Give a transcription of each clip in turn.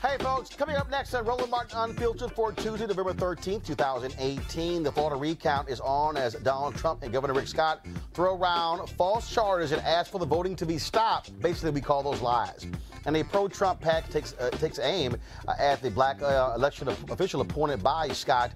Hey, folks, coming up next on Roland Martin Unfiltered for Tuesday, November 13th, 2018. The Florida recount is on as Donald Trump and Governor Rick Scott throw around false charges and ask for the voting to be stopped. Basically, we call those lies. And a pro-Trump PAC takes aim at the black election official appointed by Scott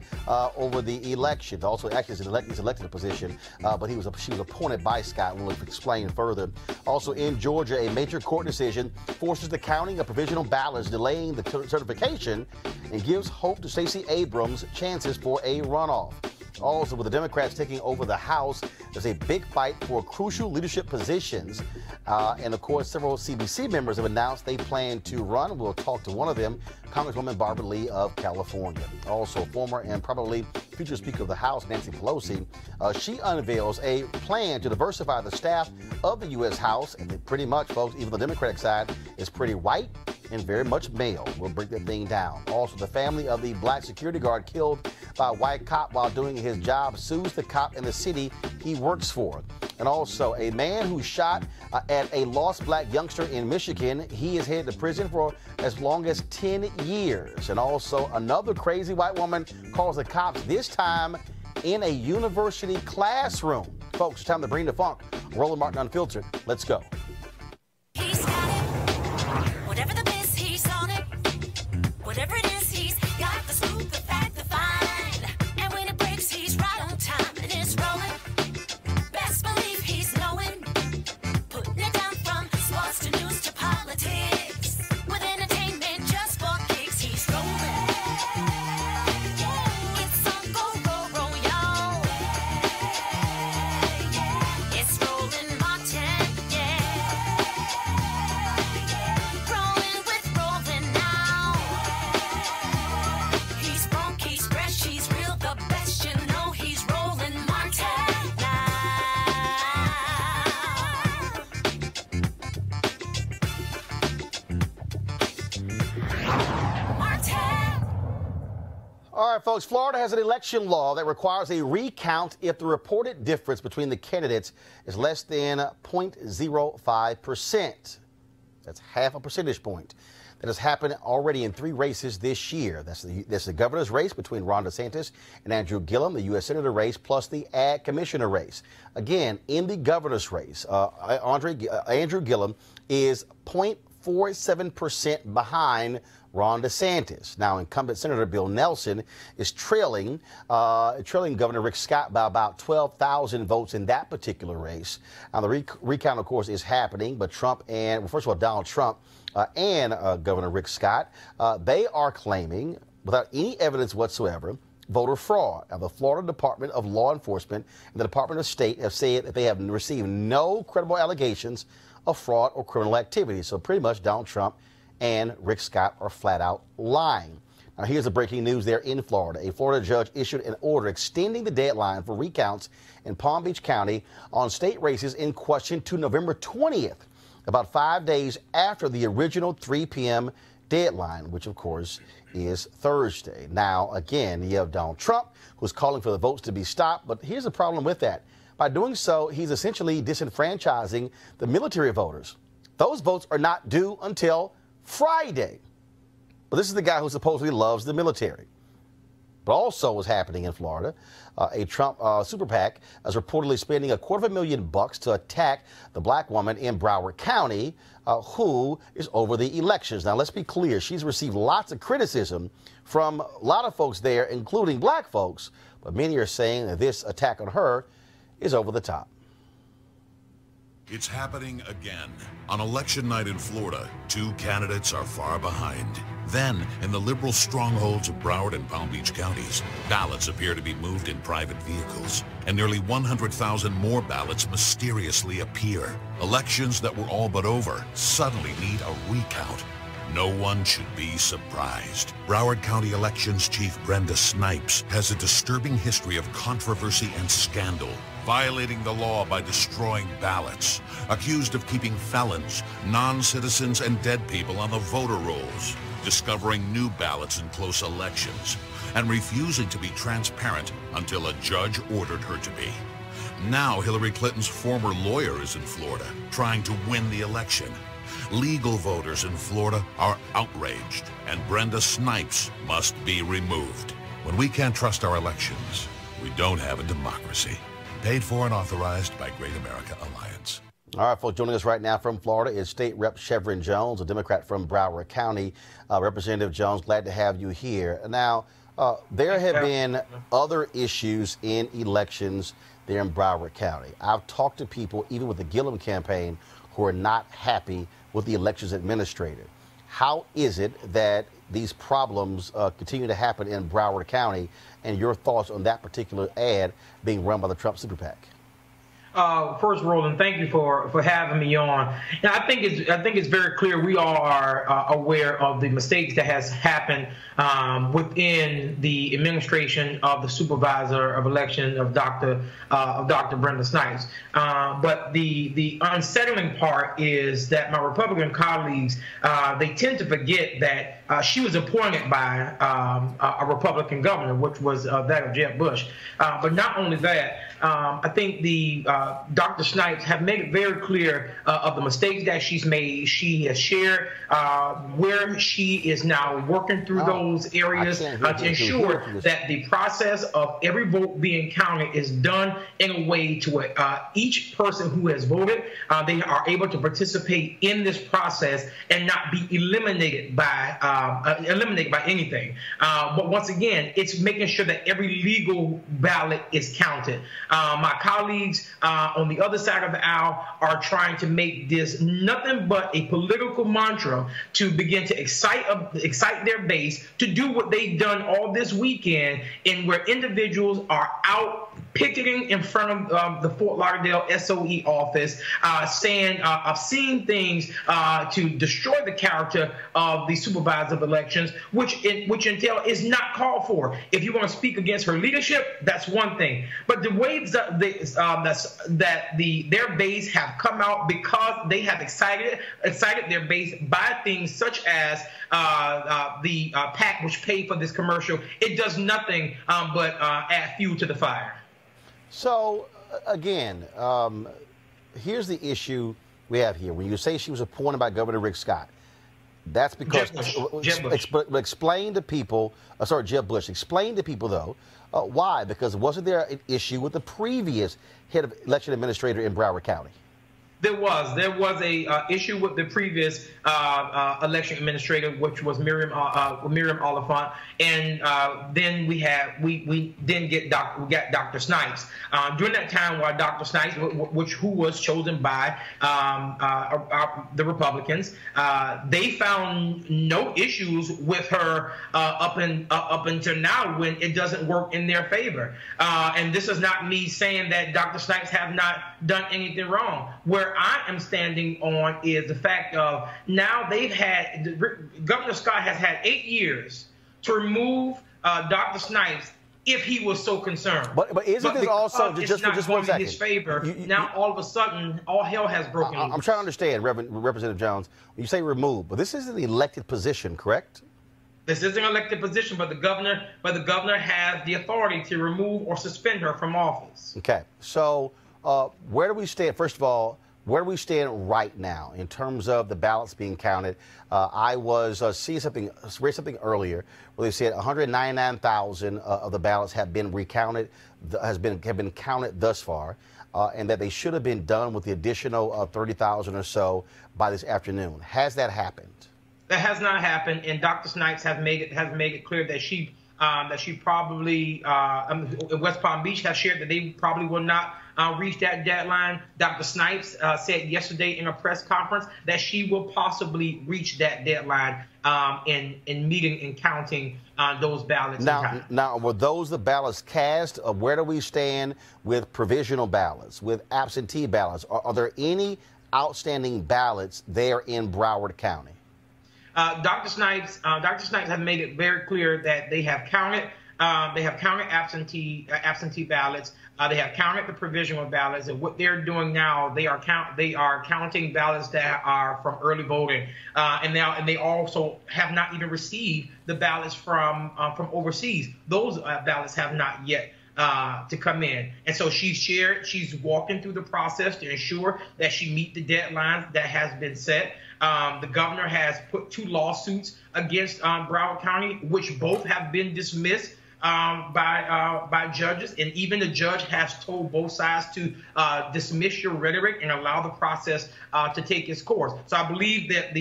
over the election. Also, actually, he's elected a position, but she was appointed by Scott. We'll explain further. Also, in Georgia, a major court decision forces the counting of provisional ballots, delaying the certification, and gives hope to Stacey Abrams' chances for a runoff. Also, with the Democrats taking over the House, there's a big fight for crucial leadership positions. And, of course, several CBC members have announced they plan to run. We'll talk to one of them, Congresswoman Barbara Lee of California. Also, former and probably future Speaker of the House, Nancy Pelosi, she unveils a plan to diversify the staff of the U.S. House. And pretty much, folks, even the Democratic side is pretty white and very much male. We'll break that thing down. Also, the family of the black security guard killed by a white cop while doing his job sues the cop in the city he works for. And also, a man who shot at a lost black youngster in Michigan, he is headed to prison for as long as 10 years. And also, another crazy white woman calls the cops, this time in a university classroom. Folks, it's time to bring the funk. Roland Martin Unfiltered. Let's go. He's got it. Whatever the biz, he's on it. Whatever it is, he's got the scoop, the fact, the find. And when it breaks, he's right on time and it's rolling. Best believe he's knowing. Putting it down from sports to news to politics. With entertainment just for kicks, he's rolling. It's on go, y'all. It's Roland Martin, rolling with Roland now. He's funk, he's fresh, he's real, the best, you know he's Roland Martin now. Martin. All right, folks, Florida has an election law that requires a recount if the reported difference between the candidates is less than 0.05%. That's half a percentage point. That has happened already in 3 races this year. That's the governor's race between Ron DeSantis and Andrew Gillum, the U.S. Senator race, plus the Ag Commissioner race. Again, in the governor's race, Andrew Gillum is 0.47% behind Ron DeSantis. Now, incumbent Senator Bill Nelson is trailing Governor Rick Scott by about 12,000 votes in that particular race. Now, the recount, of course, is happening, but first of all, Donald Trump and Governor Rick Scott, they are claiming, without any evidence whatsoever, voter fraud. Now, the Florida Department of Law Enforcement and the Department of State have said that they have received no credible allegations of fraud or criminal activity. So pretty much Donald Trump and Rick Scott are flat out lying. Now, here's the breaking news there in Florida. A Florida judge issued an order extending the deadline for recounts in Palm Beach County on state races in question to November 20th, about 5 days after the original 3 p.m. deadline, which, of course, is Thursday. Now, again, you have Donald Trump, who's calling for the votes to be stopped. But here's the problem with that. By doing so, he's essentially disenfranchising the military voters. Those votes are not due until Friday. But this is the guy who supposedly loves the military. But also what's happening in Florida, a Trump super PAC is reportedly spending $250,000 to attack the black woman in Broward County who is over the elections. Now, let's be clear. She's received lots of criticism from a lot of folks there, including black folks. But many are saying that this attack on her is over the top. It's happening again. On election night in Florida, 2 candidates are far behind. Then, in the liberal strongholds of Broward and Palm Beach counties, ballots appear to be moved in private vehicles, and nearly 100,000 more ballots mysteriously appear. Elections that were all but over suddenly need a recount. No one should be surprised. Broward County Elections Chief Brenda Snipes has a disturbing history of controversy and scandal, violating the law by destroying ballots, accused of keeping felons, non-citizens, and dead people on the voter rolls, discovering new ballots in close elections, and refusing to be transparent until a judge ordered her to be. Now Hillary Clinton's former lawyer is in Florida, trying to win the election. Legal voters in Florida are outraged, and Brenda Snipes must be removed. When we can't trust our elections, we don't have a democracy. Paid for and authorized by Great America Alliance. All right, folks, joining us right now from Florida is State Rep Chevron Jones, a Democrat from Broward County. Representative Jones, glad to have you here. Now, there have been other issues in elections there in Broward County. I've talked to people, even with the Gillum campaign, who are not happy with the elections administrator. How is it that these problems continue to happen in Broward County, and your thoughts on that particular ad being run by the Trump super PAC? First, Roland, thank you for having me on. Now, I think it's very clear we all are aware of the mistakes that has happened within the administration of the supervisor of election of Dr. Brenda Snipes. But the unsettling part is that my Republican colleagues they tend to forget that she was appointed by a Republican governor, which was that of Jeb Bush. But not only that, I think Dr. Snipes have made it very clear of the mistakes that she's made. She has shared where she is now working through those areas to ensure that the process of every vote being counted is done in a way to where each person who has voted, they are able to participate in this process and not be eliminated by anything. But once again, it's making sure that every legal ballot is counted. My colleagues on the other side of the aisle are trying to make this nothing but a political mantra to begin to excite their base to do what they've done all this weekend, in where individuals are out picketing in front of the Fort Lauderdale SOE office, saying obscene things to destroy the character of the supervisor of elections, which entail is not called for. If you want to speak against her leadership, that's one thing. But the ways that their base have come out because they have excited their base by things such as the PAC, which paid for this commercial, it does nothing but add fuel to the fire. So, again, here's the issue we have here. When you say she was appointed by Governor Rick Scott, that's because Jeb Bush. Explain to people, Jeb Bush. Explain to people, though, why? Because wasn't there an issue with the previous head of election administrator in Broward County? There was a issue with the previous election administrator, which was Miriam Oliphant, and then we got Dr. Snipes. During that time, while Dr. Snipes, who was chosen by the Republicans, they found no issues with her up until now, when it doesn't work in their favor. And this is not me saying that Dr. Snipes have not done anything wrong. Where I am standing on is the fact of now Governor Scott has had 8 years to remove Dr. Snipes if he was so concerned. But isn't this also just for one second? His favor. Now all of a sudden, all hell has broken loose. I'm trying to understand, Representative Jones. When you say remove, but this is an elected position, correct? This is an elected position, but the governor has the authority to remove or suspend her from office. Okay, so where do we stand? First of all, where do we stand right now in terms of the ballots being counted? I was read something earlier where they said 199,000 of the ballots have been recounted, have been counted thus far, and that they should have been done with the additional 30,000 or so by this afternoon. Has that happened? That has not happened, and Dr. Snipes has made it clear that she probably West Palm Beach has shared that they probably will not reach that deadline. Dr. Snipes said yesterday in a press conference that she will possibly reach that deadline in meeting and counting those ballots. Now, were those the ballots cast? Where do we stand with provisional ballots, with absentee ballots? Are there any outstanding ballots there in Broward County? Dr. Snipes has made it very clear that they have counted. They have counted absentee ballots. They have counted the provisional ballots, and what they're doing now, they are counting ballots that are from early voting, and they also have not even received the ballots from overseas. Those ballots have not yet to come in. And so she's walking through the process to ensure that she meet the deadlines that has been set. The governor has put 2 lawsuits against Broward County, which both have been dismissed by judges, and even the judge has told both sides to dismiss your rhetoric and allow the process to take its course. So I believe that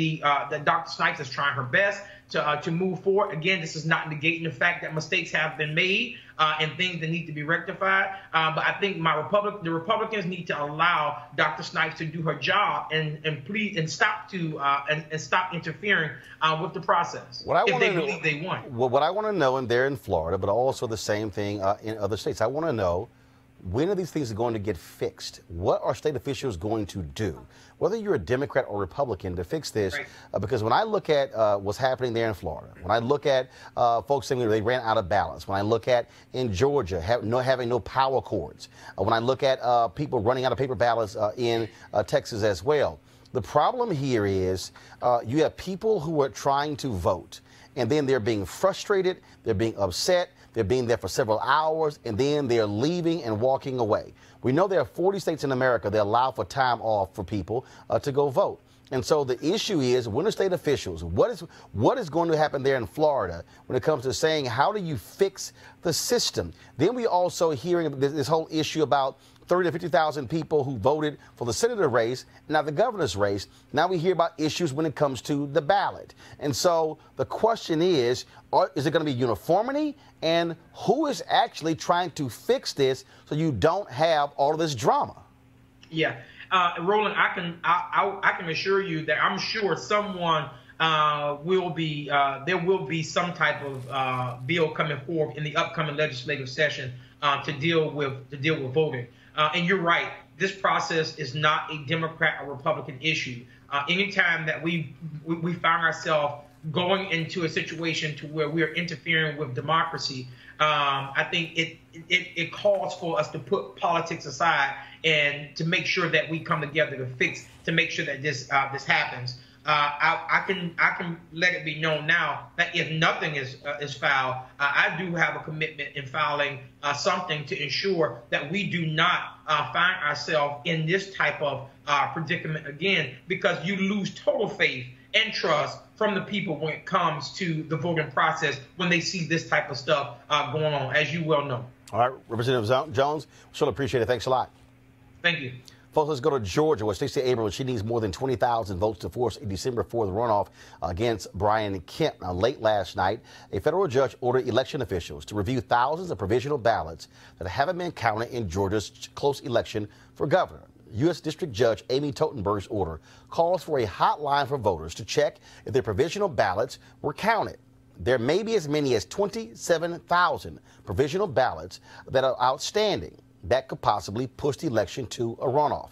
that Dr. Snipes is trying her best to move forward. Again, this is not negating the fact that mistakes have been made and things that need to be rectified. But I think the Republicans need to allow Dr. Snipes to do her job and please and stop interfering with the process if they believe they want. Well, what I want to know, and they're in Florida, but also the same thing in other states. I want to know, when are these things going to get fixed? What are state officials going to do, whether you're a Democrat or Republican, to fix this? Right. Because when I look at what's happening there in Florida, when I look at folks saying they ran out of ballots, when I look at in Georgia having no power cords, when I look at people running out of paper ballots in Texas as well, the problem here is you have people who are trying to vote, and then they're being frustrated, they're being upset, they're being there for several hours, and then they're leaving and walking away. We know there are 40 states in America that allow for time off for people to go vote. And so the issue is, when are state officials, what is going to happen there in Florida when it comes to saying, how do you fix the system? Then we also hearing this whole issue about 30 to 50,000 people who voted for the senator race, now the governor's race. Now we hear about issues when it comes to the ballot. And so the question is it going to be uniformity? And who is actually trying to fix this so you don't have all of this drama? Yeah. Roland, I can assure you that I'm sure someone will be there will be some type of bill coming forward in the upcoming legislative session to deal with voting. And you're right, this process is not a Democrat or Republican issue. Anytime that we find ourselves going into a situation to where we are interfering with democracy, I think it calls for us to put politics aside and to make sure that we come together to make sure that this happens. I can let it be known now that if nothing is filed, I do have a commitment in filing something to ensure that we do not find ourselves in this type of predicament again, because you lose total faith and trust from the people when it comes to the voting process when they see this type of stuff going on, as you well know. All right, Representative Jones, we sure appreciate it. Thanks a lot. Thank you. Folks, let's go to Georgia, where Stacey Abrams, she needs more than 20,000 votes to force a December 4th runoff against Brian Kemp. Now, late last night, a federal judge ordered election officials to review thousands of provisional ballots that haven't been counted in Georgia's close election for governor. U.S. District Judge Amy Totenberg's order calls for a hotline for voters to check if their provisional ballots were counted. There may be as many as 27,000 provisional ballots that are outstanding. That could possibly push the election to a runoff.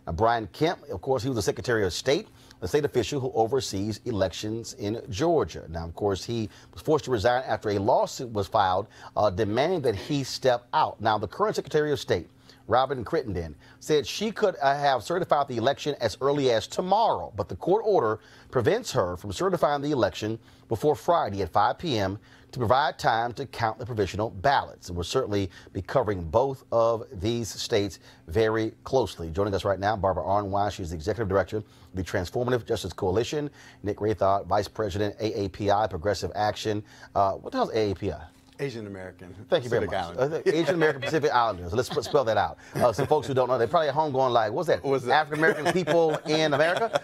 Now, Brian Kemp, of course, he was the Secretary of State, the state official who oversees elections in Georgia. Now, of course, he was forced to resign after a lawsuit was filed demanding that he step out. Now, the current Secretary of State, Robin Crittenden, said she could have certified the election as early as tomorrow, but the court order prevents her from certifying the election before Friday at 5 p.m. to provide time to count the provisional ballots. And we'll certainly be covering both of these states very closely. Joining us right now, Barbara Arnwine. She's the Executive Director of the Transformative Justice Coalition. Nick Raythod, Vice President, AAPI, Progressive Action. What the hell is AAPI? Asian American. Thank you very much. Asian American Pacific Islanders. Let's spell that out. So folks who don't know, they're probably at home going like, what's that? African American people in America?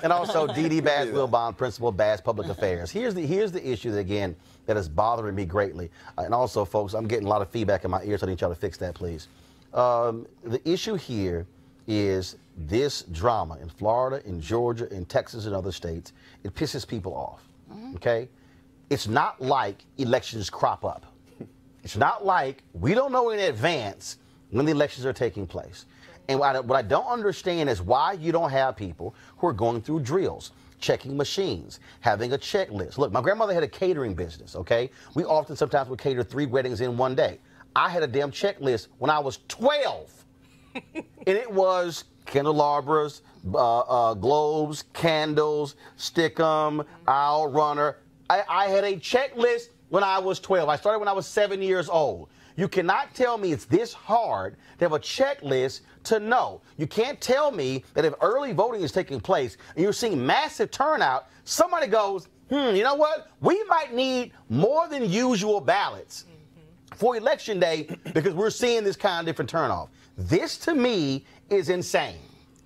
And also D.D. Bass Wilbon, Principal, Bass Public Affairs. Here's the issue that, again, that is bothering me greatly. And also, folks, I'm getting a lot of feedback in my ears, so I need y'all to fix that, please. The issue here is this drama in Florida, in Georgia, in Texas, and other states. It pisses people off, okay? It's not like elections crop up. It's not like we don't know in advance when the elections are taking place. And what I don't understand is why you don't have people who are going through drills, checking machines, having a checklist. Look, my grandmother had a catering business, okay? We often sometimes would cater 3 weddings in one day. I had a damn checklist when I was 12. And it was candelabras, globes, candles, stick 'em, aisle runner. I had a checklist when I was 12. I started when I was 7 years old. You cannot tell me it's this hard to have a checklist to know. You can't tell me that if early voting is taking place and you're seeing massive turnout, somebody goes, you know what? We might need more than usual ballots for Election Day because we're seeing this kind of different turnoff. This, to me, is insane.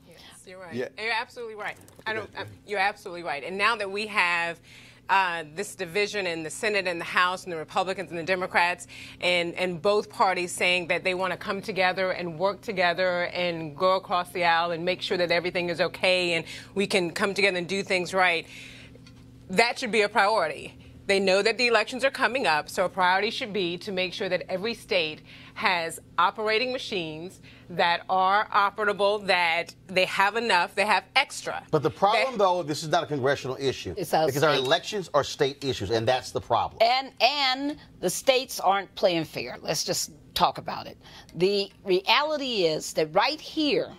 Yes, you're right. Yeah. You're absolutely right. You're absolutely right. And now that we have this division in the Senate and the House and the Republicans and the Democrats and both parties saying that they want to come together and work together and go across the aisle and make sure that everything is okay and we can come together and do things right, that should be a priority. They know that the elections are coming up, so a priority should be to make sure that every state has operating machines that are operable, that they have enough, they have extra. But the problem, though, this is not a congressional issue. It's because our elections are state issues, and that's the problem. And the states aren't playing fair. Let's just talk about it. The reality is that right here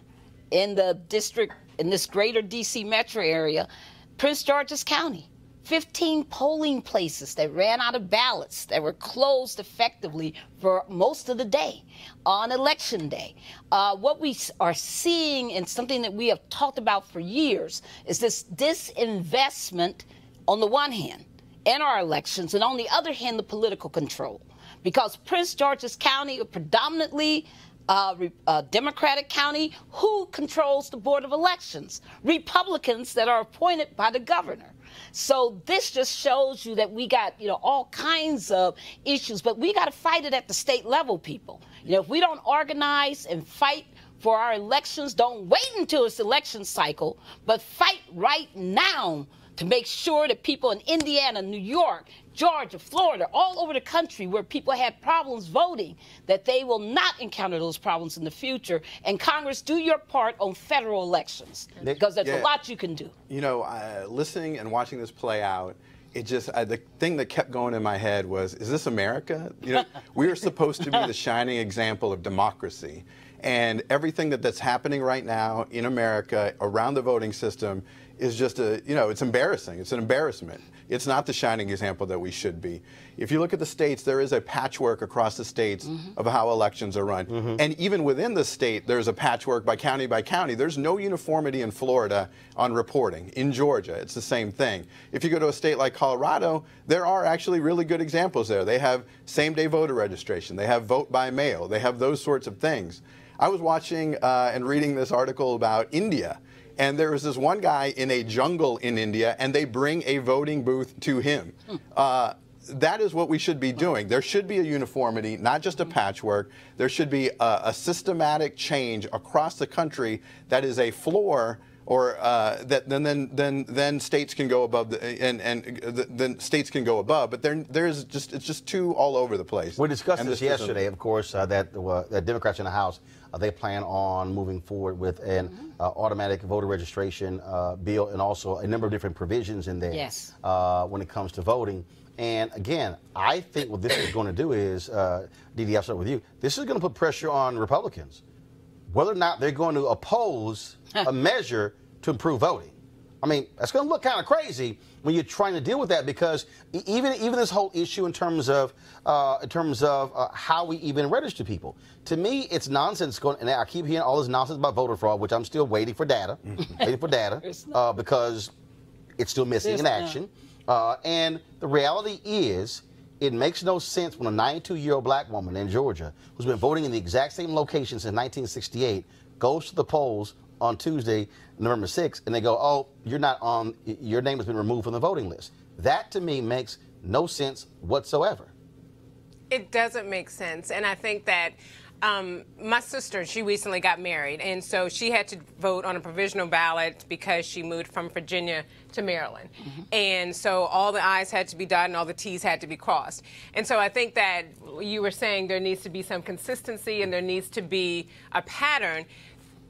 in the district, in this greater D.C. metro area, Prince George's County, 15 polling places that ran out of ballots that were closed effectively for most of the day on Election Day. What we are seeing, and something that we have talked about for years, is this disinvestment on the one hand in our elections, and on the other hand, the political control. Because Prince George's County, a predominantly Democratic county, who controls the Board of Elections? Republicans that are appointed by the governor. So this just shows you that we got, all kinds of issues, but we got to fight it at the state level, people. If we don't organize and fight for our elections, don't wait until it's election cycle, but fight right now to make sure that people in Indiana, New York, Georgia, Florida, all over the country where people had problems voting, that they will not encounter those problems in the future. And Congress, do your part on federal elections, because there's a lot you can do. Listening and watching this play out, it just, the thing that kept going in my head was, is this America? We are supposed to be the shining example of democracy. And everything that's happening right now in America around the voting system is just it's embarrassing. It's an embarrassment. It's not the shining example that we should be. If you look at the states, there is a patchwork across the states of how elections are run. And even within the state, there's a patchwork by county by county. There's no uniformity in Florida on reporting. In Georgia, it's the same thing. If you go to a state like Colorado, there are actually really good examples there. They have same-day voter registration. They have vote by mail. They have those sorts of things. I was watching and reading this article about India. And there was this one guy in a jungle in India, and they bring a voting booth to him. That is what we should be doing. There should be a uniformity, not just a patchwork. There should be a systematic change across the country that is a floor, or that then states can go above, then states can go above. But it's just too all over the place. We discussed this yesterday, of course, that Democrats in the House, they plan on moving forward with an automatic voter registration bill, and also a number of different provisions in there when it comes to voting. And again, I think what this is going to do is, Dee, I'll start with you. This is going to put pressure on Republicans, whether or not they're going to oppose a measure to improve voting. I mean, that's going to look kind of crazy when you're trying to deal with that, because even this whole issue in terms of how we even register people, to me, it's nonsense. And I keep hearing all this nonsense about voter fraud, which I'm still waiting for data, because it's still missing in action. And the reality is, it makes no sense when a 92-year-old black woman in Georgia, who's been voting in the exact same location since 1968, goes to the polls on Tuesday, November 6th, and they go, oh, you're not on, your name has been removed from the voting list. That, to me, makes no sense whatsoever. It doesn't make sense. And I think that my sister, she recently got married, and so she had to vote on a provisional ballot because she moved from Virginia to Maryland. And so all the I's had to be dotted and all the T's had to be crossed. And so I think that you were saying there needs to be some consistency and there needs to be a pattern.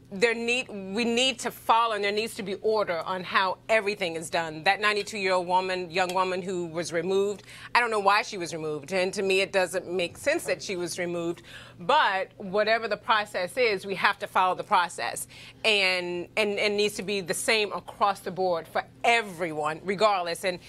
We need to follow, and there needs to be order on how everything is done. That 92-year-old young woman who was removed, I don't know why she was removed, and to me it doesn't make sense that she was removed. But whatever the process is, we have to follow the process, and needs to be the same across the board for everyone, regardless. And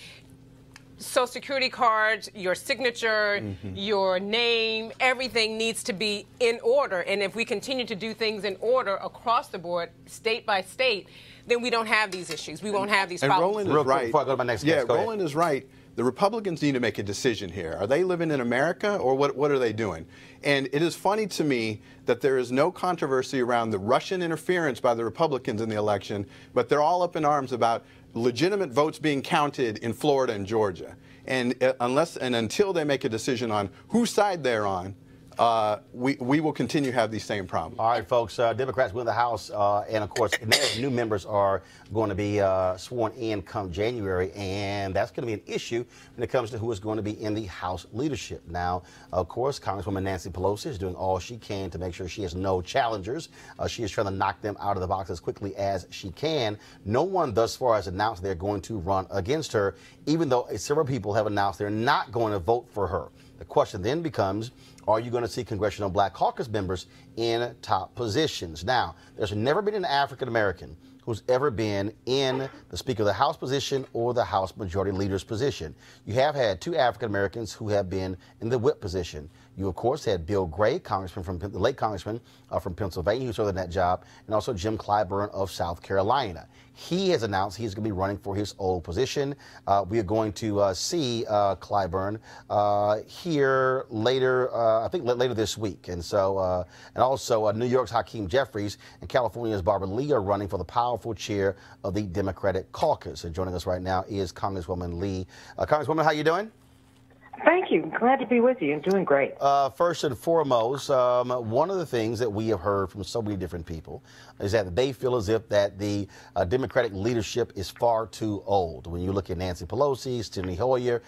Social Security cards, your signature, your name, everything needs to be in order. And if we continue to do things in order across the board, state by state, then we don't have these issues. We won't have these problems. And Roland is right. Before I go to my next yeah, guest, go Roland is right. The Republicans need to make a decision here. Are they living in America, or what are they doing? And it is funny to me that there is no controversy around the Russian interference by the Republicans in the election, but they're all up in arms about legitimate votes being counted in Florida and Georgia. And until they make a decision on whose side they're on, we will continue to have these same problems. All right, folks, Democrats win the House, and of course, new members are going to be sworn in come January, and that's going to be an issue when it comes to who is going to be in the House leadership. Now, of course, Congresswoman Nancy Pelosi is doing all she can to make sure she has no challengers. She is trying to knock them out of the box as quickly as she can. No one thus far has announced they're going to run against her, even though several people have announced they're not going to vote for her. The question then becomes, are you going to see Congressional Black Caucus members in top positions? Now, there's never been an African-American who's ever been in the Speaker of the House position or the House Majority Leader's position. You have had two African-Americans who have been in the whip position. You, of course, had Bill Gray, the late congressman from Pennsylvania, who served in that job, and also Jim Clyburn of South Carolina. He has announced he's going to be running for his old position. We are going to see Clyburn here later, I think later this week. And so, and also New York's Hakeem Jeffries and California's Barbara Lee are running for the powerful chair of the Democratic caucus. And joining us right now is Congresswoman Lee. Congresswoman, how you doing? Thank you. Glad to be with you and doing great. First and foremost, one of the things that we have heard from so many different people is that they feel as if that the Democratic leadership is far too old. When you look at Nancy Pelosi, Steny Hoyer,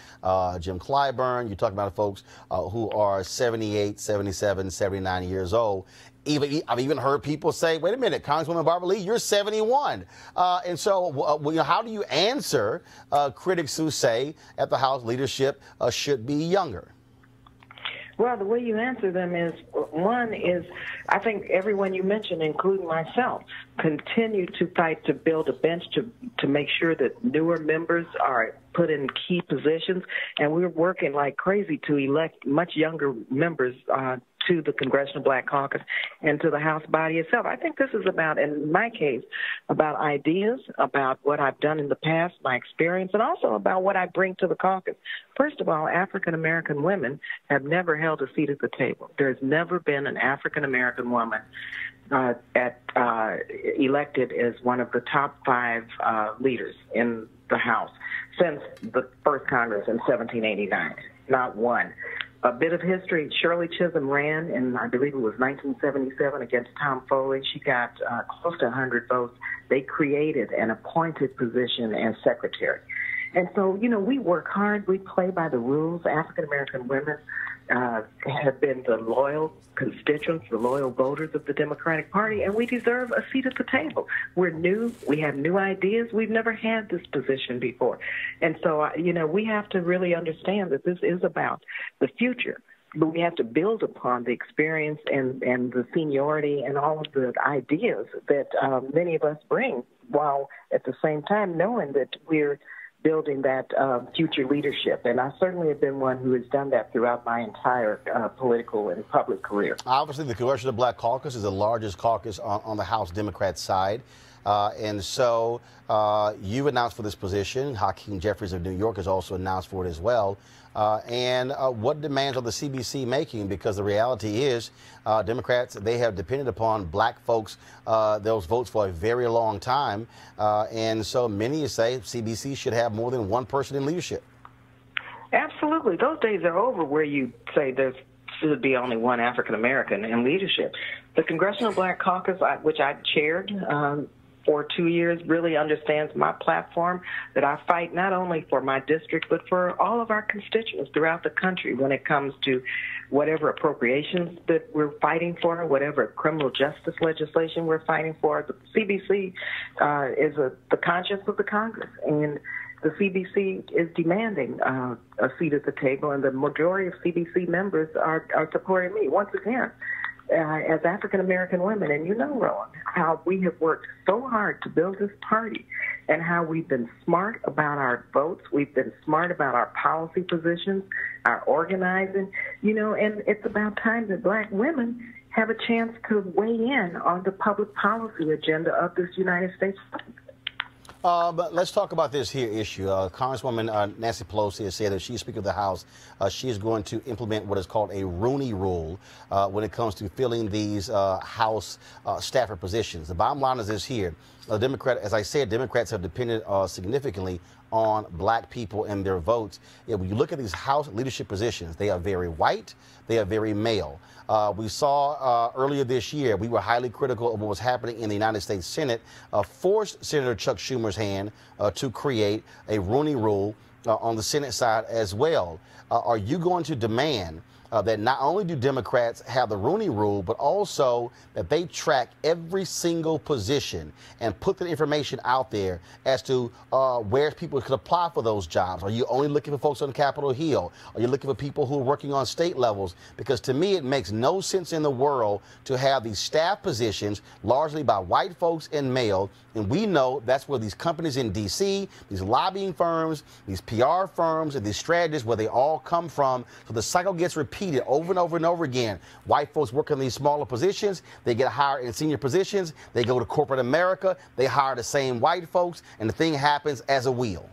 Jim Clyburn, you're talking about folks who are 78, 77, 79 years old. I've even heard people say, wait a minute, Congresswoman Barbara Lee, you're 71. And so how do you answer critics who say that the House leadership should be younger? Well, the way you answer them is, one is, I think everyone you mentioned, including myself, continue to fight to build a bench to make sure that newer members are put in key positions. And we're working like crazy to elect much younger members to the Congressional Black Caucus and to the House body itself. I think this is about, in my case, about ideas, about what I've done in the past, my experience, and also about what I bring to the caucus. First of all, African-American women have never held a seat at the table. There's never been an African-American woman elected as one of the top 5 leaders in the House since the first Congress in 1789. Not one. A bit of history, Shirley Chisholm ran in, I believe it was 1977, against Tom Foley. She got close to 100 votes. They created an appointed position as secretary. And so, we work hard. We play by the rules. African-American women have been the loyal constituents, the loyal voters of the Democratic Party, and we deserve a seat at the table. We're new. We have new ideas. We've never had this position before. And so, we have to really understand that this is about the future. But we have to build upon the experience and the seniority and all of the ideas that many of us bring, while at the same time knowing that we're building that future leadership. And I certainly have been one who has done that throughout my entire political and public career. Obviously, the Congressional Black Caucus is the largest caucus on the House Democrat side. And so you've announced for this position. Hakeem Jeffries of New York has also announced for it as well. And what demands are the CBC making? Because the reality is Democrats, they have depended upon black folks, those votes for a very long time. And so many say CBC should have more than one person in leadership. Absolutely. Those days are over where you say there should be only one African-American in leadership. The Congressional Black Caucus, which I chaired for 2 years, really understands my platform, that I fight not only for my district, but for all of our constituents throughout the country when it comes to whatever appropriations that we're fighting for, whatever criminal justice legislation we're fighting for. The CBC is the conscience of the Congress, and the CBC is demanding a seat at the table, and the majority of CBC members are supporting me. Once again, as African American women. And you know, Roland, how we have worked so hard to build this party and how we've been smart about our votes. We've been smart about our policy positions, our organizing, you know, and it's about time that black women have a chance to weigh in on the public policy agenda of this United States. But let's talk about this here issue. Congresswoman Nancy Pelosi has said that she's Speaker of the House. She is going to implement what is called a Rooney Rule when it comes to filling these House staffer positions. The bottom line is this here. As I said, Democrats have depended significantly on black people and their votes. Yeah, when you look at these House leadership positions, they are very white, they are very male. We saw earlier this year, we were highly critical of what was happening in the United States Senate, forced Senator Chuck Schumer's hand to create a Rooney Rule on the Senate side as well. Are you going to demand that not only do Democrats have the Rooney Rule, but also that they track every single position and put the information out there as to where people could apply for those jobs? Are you only looking for folks on Capitol Hill? Are you looking for people who are working on state levels? Because to me, it makes no sense in the world to have these staff positions largely by white folks and male. And we know that's where these companies in D.C., these lobbying firms, these PR firms, and these strategists, where they all come from. So the cycle gets repeated over and over and over again. White folks work in these smaller positions. They get hired in senior positions. They go to corporate America. They hire the same white folks, and the thing happens as a wheel.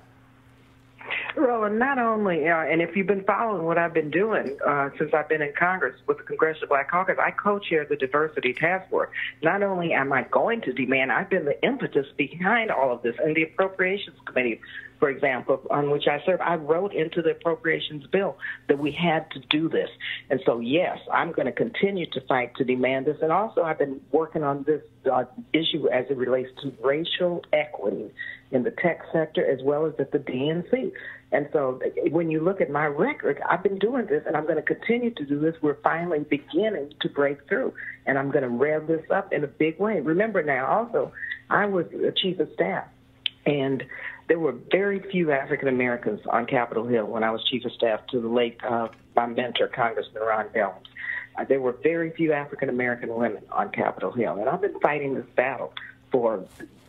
Roland, not only, and if you've been following what I've been doing since I've been in Congress with the Congressional Black Caucus, I co-chair the Diversity Task Force. Not only am I going to demand, I've been the impetus behind all of this. And the Appropriations Committee, for example, on which I serve, I wrote into the appropriations bill that we had to do this. And so, yes, I'm going to continue to fight to demand this. And also, I've been working on this issue as it relates to racial equity in the tech sector as well as at the DNC. And so when you look at my record, I've been doing this, and I'm going to continue to do this. We're finally beginning to break through, and I'm going to rev this up in a big way. Remember now, also, I was a chief of staff, and there were very few African Americans on Capitol Hill when I was chief of staff to the late my mentor, Congressman Ron Bellams. There were very few African American women on Capitol Hill, and I've been fighting this battle for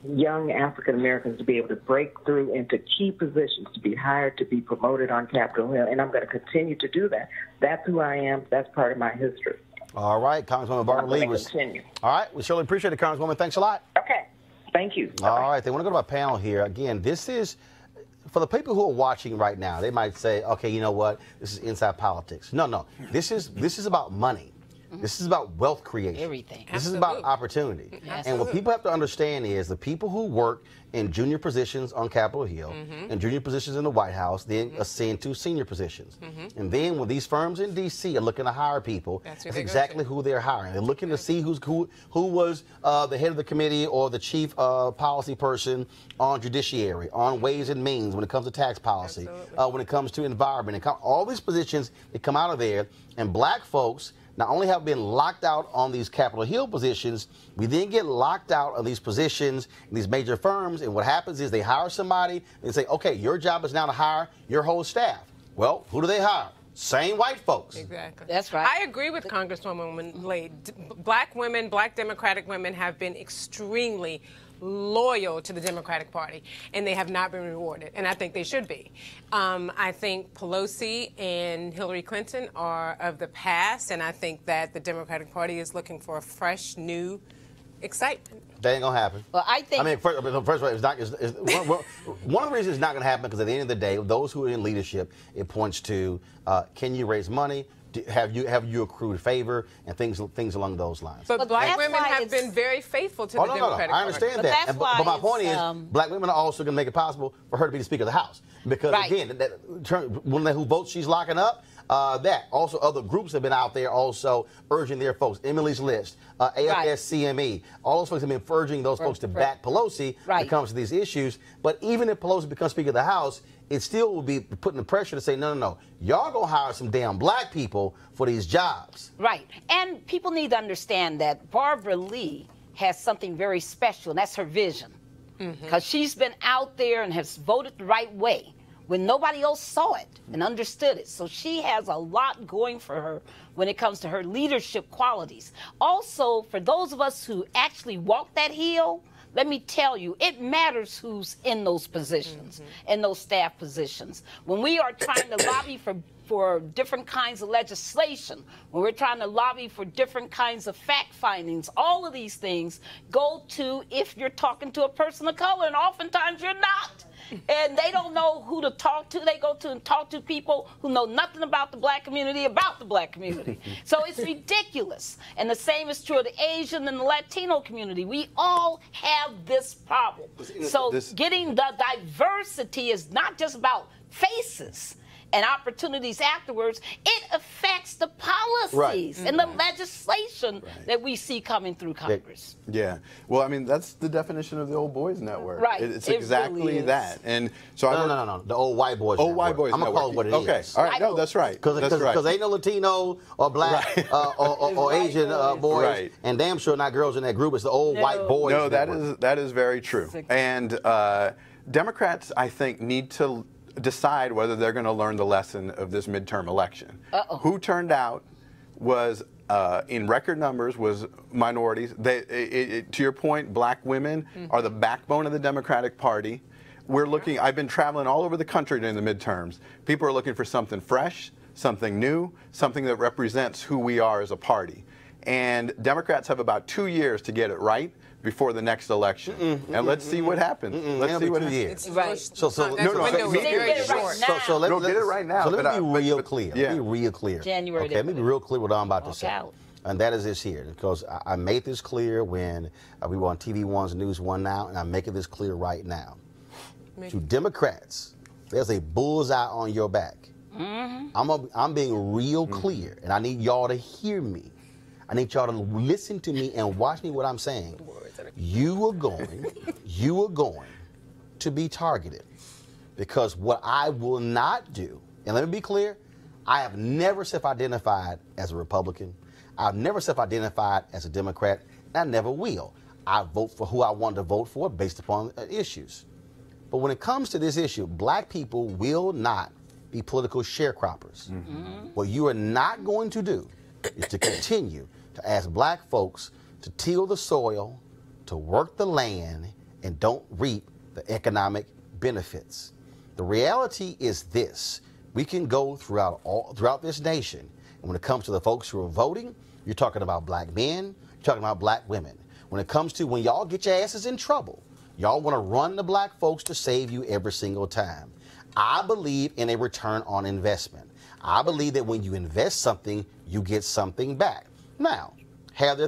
young African Americans to be able to break through into key positions, to be hired, to be promoted on Capitol Hill, and I'm going to continue to do that. That's who I am. That's part of my history. All right, Congresswoman Barbara Lee. All right, we surely appreciate it, Congresswoman. Thanks a lot. Okay, thank you. All right, they want to go to my panel here. Again, this is, for the people who are watching right now, they might say, okay, you know what, this is inside politics. No, this is about money. This is about wealth creation. Everything. This is about opportunity. And what people have to understand is the people who work in junior positions on Capitol Hill and junior positions in the White House then ascend to senior positions. And then when these firms in D.C. are looking to hire people, that's exactly who they're hiring. They're looking to see who was the head of the committee or the chief policy person on judiciary, on ways and means when it comes to tax policy, when it comes to environment. All these positions that come out of there, and black folks not only have been locked out on these Capitol Hill positions, we then get locked out of these positions in these major firms, and what happens is they hire somebody and say, okay, your job is now to hire your whole staff. Well, who do they hire? Same white folks. Exactly. That's right. I agree with Congresswoman Lee. Black women, black Democratic women have been extremely loyal to the Democratic Party, and they have not been rewarded, and I think they should be. I think Pelosi and Hillary Clinton are of the past, and I think that the Democratic Party is looking for a fresh, new excitement. That ain't gonna happen. Well, I think. I mean, first of all, it's not. One of the reasons it's not gonna happen because at the end of the day, those who are in leadership, it points to can you raise money? Have you accrued favor and things along those lines? But black women have been very faithful to the Democratic Party. I understand that. But my point is, black women are also going to make it possible for her to be the Speaker of the House. Because, again, who votes she's locking up, that. Also, other groups have been out there also urging their folks. Emily's List, AFS-CME. All those folks have been urging those folks to back Pelosi when it comes to these issues. But even if Pelosi becomes Speaker of the House, it still will be putting the pressure to say, no, y'all gonna hire some damn black people for these jobs. Right, and people need to understand that Barbara Lee has something very special, and that's her vision. Because she's been out there and has voted the right way when nobody else saw it and understood it. So she has a lot going for her when it comes to her leadership qualities. Also, for those of us who actually walk that hill, let me tell you, it matters who's in those positions, in those staff positions. When we are trying to lobby for different kinds of legislation, when we're trying to lobby for different kinds of fact findings, all of these things go to if you're talking to a person of color, and oftentimes you're not. And they don't know who to talk to. They go to and talk to people who know nothing about the black community, So it's ridiculous. And the same is true of the Asian and the Latino community. We all have this problem. So getting the diversity is not just about faces and opportunities afterwards. It affects the policies and the legislation that we see coming through Congress. Yeah. Well, I mean, that's the definition of the Old Boys Network. Right. It's exactly really that. And so No. The Old White Boys Old White Boys I'm going to call it what it is. Okay. All right. No, that's right. Because ain't no Latino or black or Asian boys. Right. And damn sure not girls in that group. It's the Old White Boys Network. No, that is very true. And Democrats, I think, need to decide whether they're going to learn the lesson of this midterm election. Who turned out was, in record numbers, was minorities. To your point, black women are the backbone of the Democratic Party. We're looking, I've been traveling all over the country during the midterms. People are looking for something fresh, something new, something that represents who we are as a party. And Democrats have about 2 years to get it right before the next election, and let's see what happens. Let's see what happens. It's right. So get it right now. So let me be real clear. Let me be real clear. January. Okay, let me be real clear what I'm about to say. Out. And that is this here, because I made this clear when we were on TV One's News One Now, and I'm making this clear right now. To Democrats, there's a bullseye on your back. I'm being real clear, and I need y'all to hear me. I need y'all to listen to me and watch me what I'm saying. You are going to be targeted, because what I will not do, and let me be clear, I have never self-identified as a Republican. I've never self-identified as a Democrat, and I never will. I vote for who I want to vote for based upon issues. But when it comes to this issue, black people will not be political sharecroppers. What you are not going to do is to continue to ask black folks to till the soil, to work the land, and don't reap the economic benefits. The reality is this: we can go throughout this nation, and when it comes to the folks who are voting, you're talking about black men, you're talking about black women. When it comes to when y'all get your asses in trouble, y'all want to run the black folks to save you every single time. I believe in a return on investment. I believe that when you invest something, you get something back. Now, have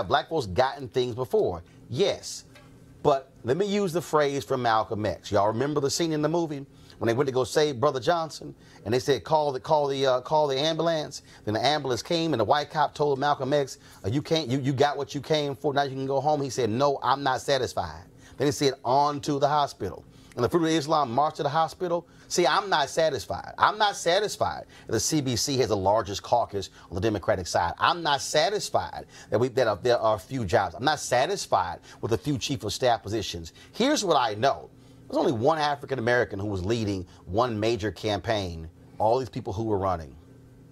black folks gotten things before? Yes. But let me use the phrase from Malcolm X. Y'all remember the scene in the movie when they went to go save Brother Johnson, and they said, call the ambulance. Then the ambulance came, and the white cop told Malcolm X, you got what you came for, now you can go home. He said, no, I'm not satisfied. Then he said, on to the hospital. And the Fruit of Islam marched to the hospital. See, I'm not satisfied. I'm not satisfied that the CBC has the largest caucus on the Democratic side. I'm not satisfied that there are a few jobs. I'm not satisfied with a few chief of staff positions. Here's what I know. There's only one African American who was leading one major campaign, all these people who were running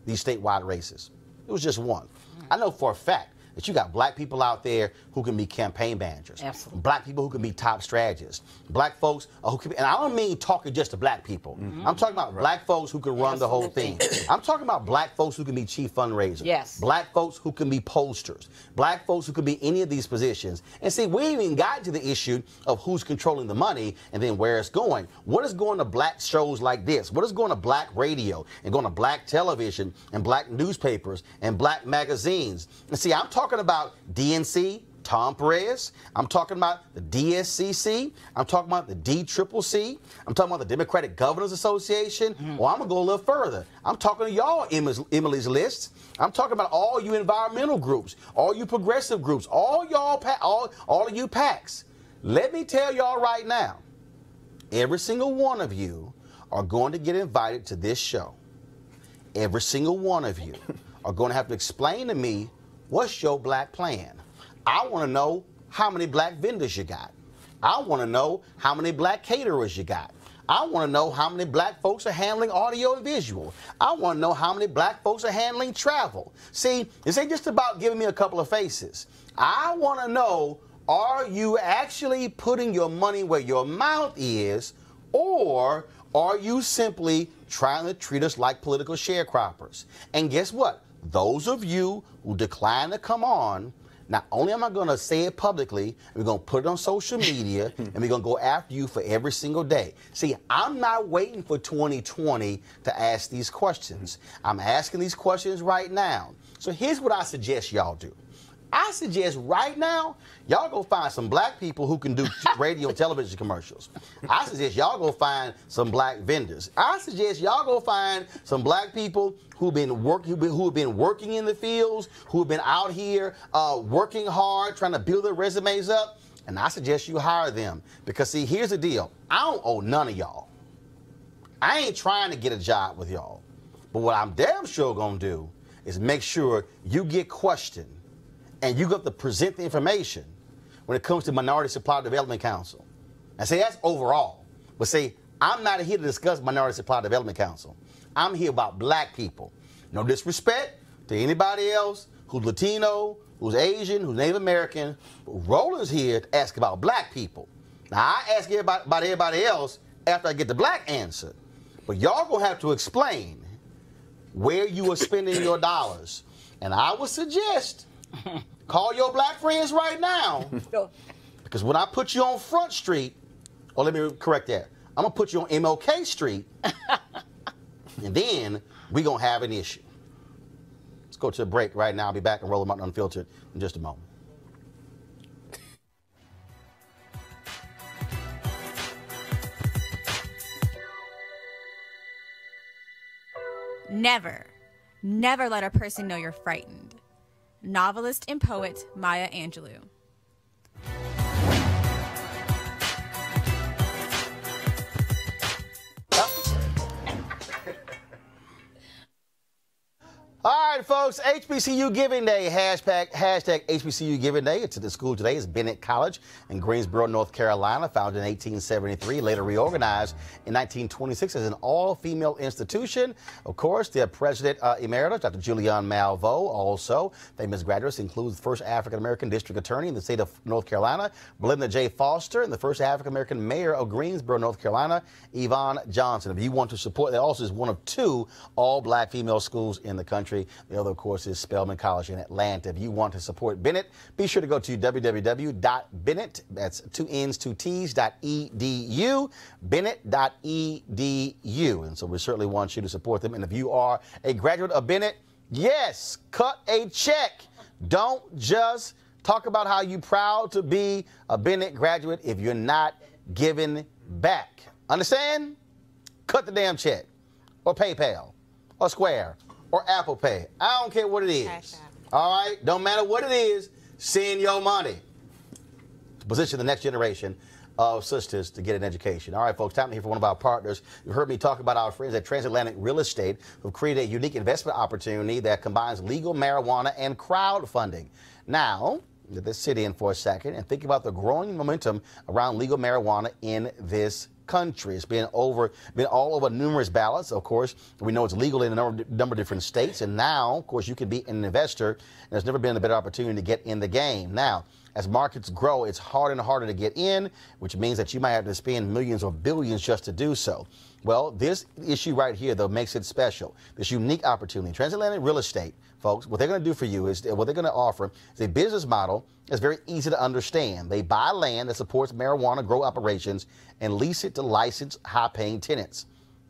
these statewide races. It was just one. I know for a fact that you got black people out there who can be campaign managers. Absolutely. Black people who can be top strategists. Black folks who can be, and I don't mean talking just to black people. I'm talking about black folks who can run the whole thing. I'm talking about black folks who can be chief fundraisers. Yes. Black folks who can be posters. Black folks who can be any of these positions. And see, we ain't even gotten to the issue of who's controlling the money and then where it's going. What is going to black shows like this? What is going to black radio and going to black television and black newspapers and black magazines? And see, I'm talking about DNC, Tom Perez. I'm talking about the DSCC. I'm talking about the DCCC. I'm talking about the Democratic Governors Association. Well, I'm going to go a little further. I'm talking to y'all, Emily's List. I'm talking about all you environmental groups, all you progressive groups, all of you PACs. Let me tell y'all right now, every single one of you are going to get invited to this show. Every single one of you are going to have to explain to me, what's your black plan? I want to know how many black vendors you got. I want to know how many black caterers you got. I want to know how many black folks are handling audio and visual. I want to know how many black folks are handling travel. See, this ain't just about giving me a couple of faces. I want to know, are you actually putting your money where your mouth is, or are you simply trying to treat us like political sharecroppers? And guess what? Those of you who decline to come on, not only am I going to say it publicly, we're going to put it on social media, and we're going to go after you for every single day. See, I'm not waiting for 2020 to ask these questions. I'm asking these questions right now. So here's what I suggest y'all do. I suggest right now, y'all go find some black people who can do radio and television commercials. I suggest y'all go find some black vendors. I suggest y'all go find some black people who've been working in the fields, who've been out here working hard, trying to build their resumes up. And I suggest you hire them. Because see, here's the deal. I don't owe none of y'all. I ain't trying to get a job with y'all. But what I'm damn sure gonna do is make sure you get questioned and you got to present the information when it comes to Minority Supply Development Council. And say that's overall. But say, I'm not here to discuss Minority Supply Development Council. I'm here about black people. No disrespect to anybody else who's Latino, who's Asian, who's Native American. But Roland's here to ask about black people. Now, I ask about everybody else after I get the black answer. But y'all gonna have to explain where you are spending your dollars. And I would suggest call your black friends right now, because when I put you on Front Street, or let me correct that, I'm going to put you on MLK Street, and then we're going to have an issue. Let's go to a break right now. I'll be back on Roland Martin Unfiltered in just a moment. Never let a person know you're frightened. Novelist and poet Maya Angelou. All right, folks, HBCU Giving Day, hashtag HBCU Giving Day. It's at the school today. It's Bennett College in Greensboro, North Carolina, founded in 1873, later reorganized in 1926 as an all-female institution. Of course, their president emeritus, Dr. Julianne Malveaux, also famous graduates include the first African-American district attorney in the state of North Carolina, Belinda J. Foster, and the first African-American mayor of Greensboro, North Carolina, Yvonne Johnson. If you want to support, that also is one of 2 all-black female schools in the country. The other, of course, is Spelman College in Atlanta. If you want to support Bennett, be sure to go to www.bennett, that's 2 N's, 2 T's, .edu, bennett.edu. And so we certainly want you to support them. And if you are a graduate of Bennett, yes, cut a check. Don't just talk about how you're proud to be a Bennett graduate if you're not giving back. Understand? Cut the damn check, or PayPal, or Square, or Apple Pay. I don't care what it is. All right? Don't matter what it is, send your money to position the next generation of sisters to get an education. All right, folks, time to hear from one of our partners. You heard me talk about our friends at Transatlantic Real Estate, who've created a unique investment opportunity that combines legal marijuana and crowdfunding. Now, let this sit in for a second and think about the growing momentum around legal marijuana in this country. It's been all over numerous ballots. Of course, we know it's legal in a number of different states, and now, of course, you can be an investor, and there's never been a better opportunity to get in the game. Now, as markets grow, it's harder and harder to get in, which means that you might have to spend millions or billions just to do so. Well, this issue right here, though, makes it special. This unique opportunity. Transatlantic Real Estate, folks, what they're going to do for you is, what they're going to offer is a business model that's very easy to understand. They buy land that supports marijuana grow operations and lease it to licensed, high-paying tenants.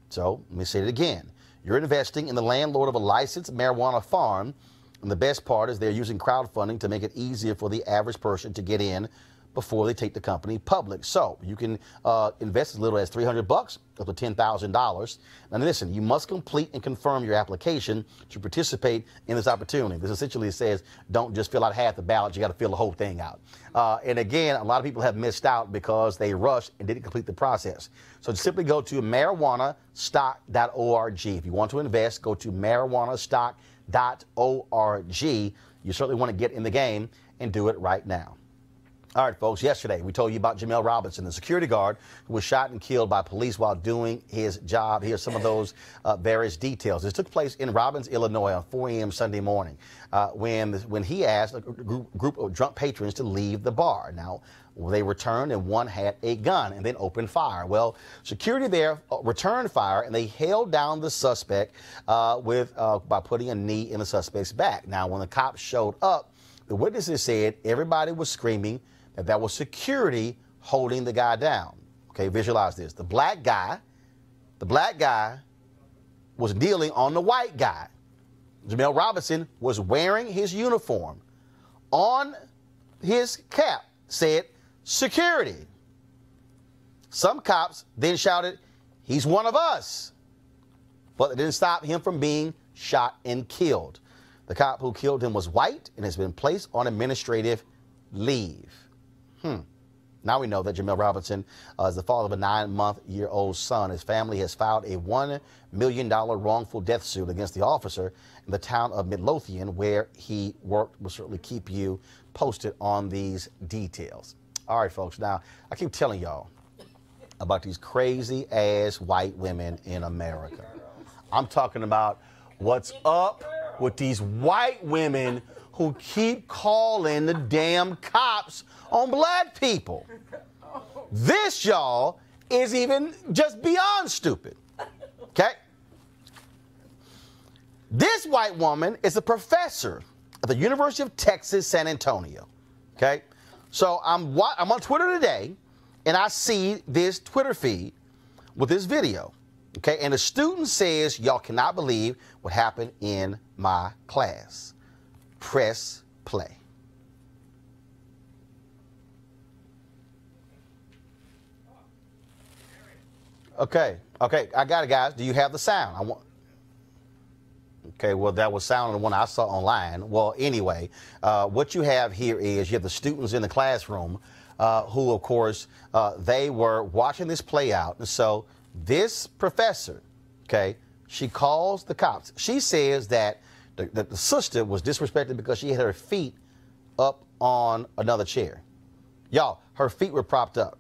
So, let me say it again. You're investing in the landlord of a licensed marijuana farm, and the best part is they're using crowdfunding to make it easier for the average person to get in before they take the company public. So you can invest as little as $300 up to $10,000. And listen, you must complete and confirm your application to participate in this opportunity. This essentially says don't just fill out half the ballot, you got to fill the whole thing out. And again, a lot of people have missed out because they rushed and didn't complete the process. So simply go to marijuanastock.org. If you want to invest, go to marijuanastock.org. You certainly want to get in the game and do it right now. All right, folks, yesterday we told you about Jamel Robinson, the security guard who was shot and killed by police while doing his job. Here's some of those various details. This took place in Robbins, Illinois on 4 a.m. Sunday morning when he asked a group of drunk patrons to leave the bar. Now, they returned and one had a gun and then opened fire. Well, security there returned fire and they held down the suspect by putting a knee in the suspect's back. Now, when the cops showed up, the witnesses said everybody was screaming that was security holding the guy down. Okay, visualize this. The black guy was kneeling on the white guy. Jamel Robinson was wearing his uniform. On his cap said security. Some cops then shouted, "He's one of us." But it didn't stop him from being shot and killed. The cop who killed him was white and has been placed on administrative leave. Now we know that Jamel Robinson is the father of a 9-month-old son. His family has filed a $1 million wrongful death suit against the officer in the town of Midlothian where he worked. We'll certainly keep you posted on these details. All right, folks. Now, I keep telling y'all about these crazy-ass white women in America. I'm talking about what's up with these white women who keep calling the damn cops on black people. This, y'all, is even just beyond stupid. Okay? This white woman is a professor at the University of Texas, San Antonio. Okay? So I'm on Twitter today, and I see this Twitter feed with this video. Okay? And the student says, "Y'all cannot believe what happened in my class." Press play. Okay, I got it, guys. Do you have the sound? Okay, well, that was sound on the one I saw online. Well, anyway, what you have here is you have the students in the classroom who, of course, they were watching this play out. And so this professor, okay, she calls the cops. She says that the sister was disrespected because she had her feet up on another chair. Y'all, her feet were propped up.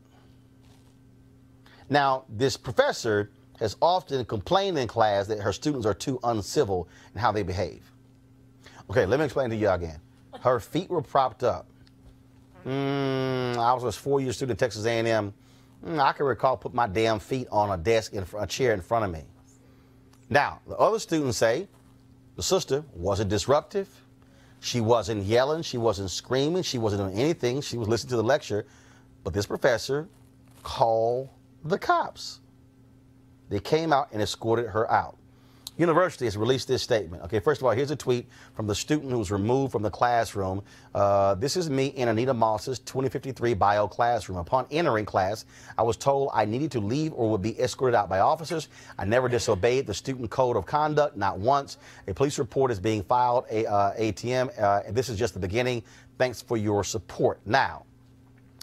Now, this professor has often complained in class that her students are too uncivil in how they behave. Okay, let me explain to you again. Her feet were propped up. I was a 4-year student at Texas A&M. I can recall putting my damn feet on a desk, a chair in front of me. Now, the other students say the sister wasn't disruptive. She wasn't yelling. She wasn't screaming. She wasn't doing anything. She was listening to the lecture. But this professor called the cops. They came out and escorted her out. University has released this statement. Okay, first of all, here's a tweet from the student who was removed from the classroom. This is me in Anita Moss's 2053 bio classroom. Upon entering class, I was told I needed to leave or would be escorted out by officers. I never disobeyed the student code of conduct, not once. A police report is being filed, ATM. This is just the beginning. Thanks for your support. Now,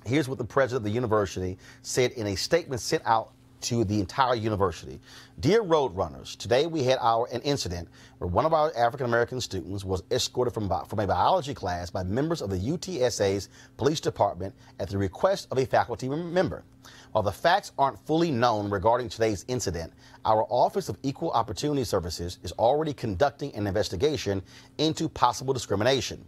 here's what the president of the university said in a statement sent out to the entire university. Dear Roadrunners, today we had an incident where one of our African-American students was escorted from a biology class by members of the UTSA's police department at the request of a faculty member. While the facts aren't fully known regarding today's incident, our Office of Equal Opportunity Services is already conducting an investigation into possible discrimination.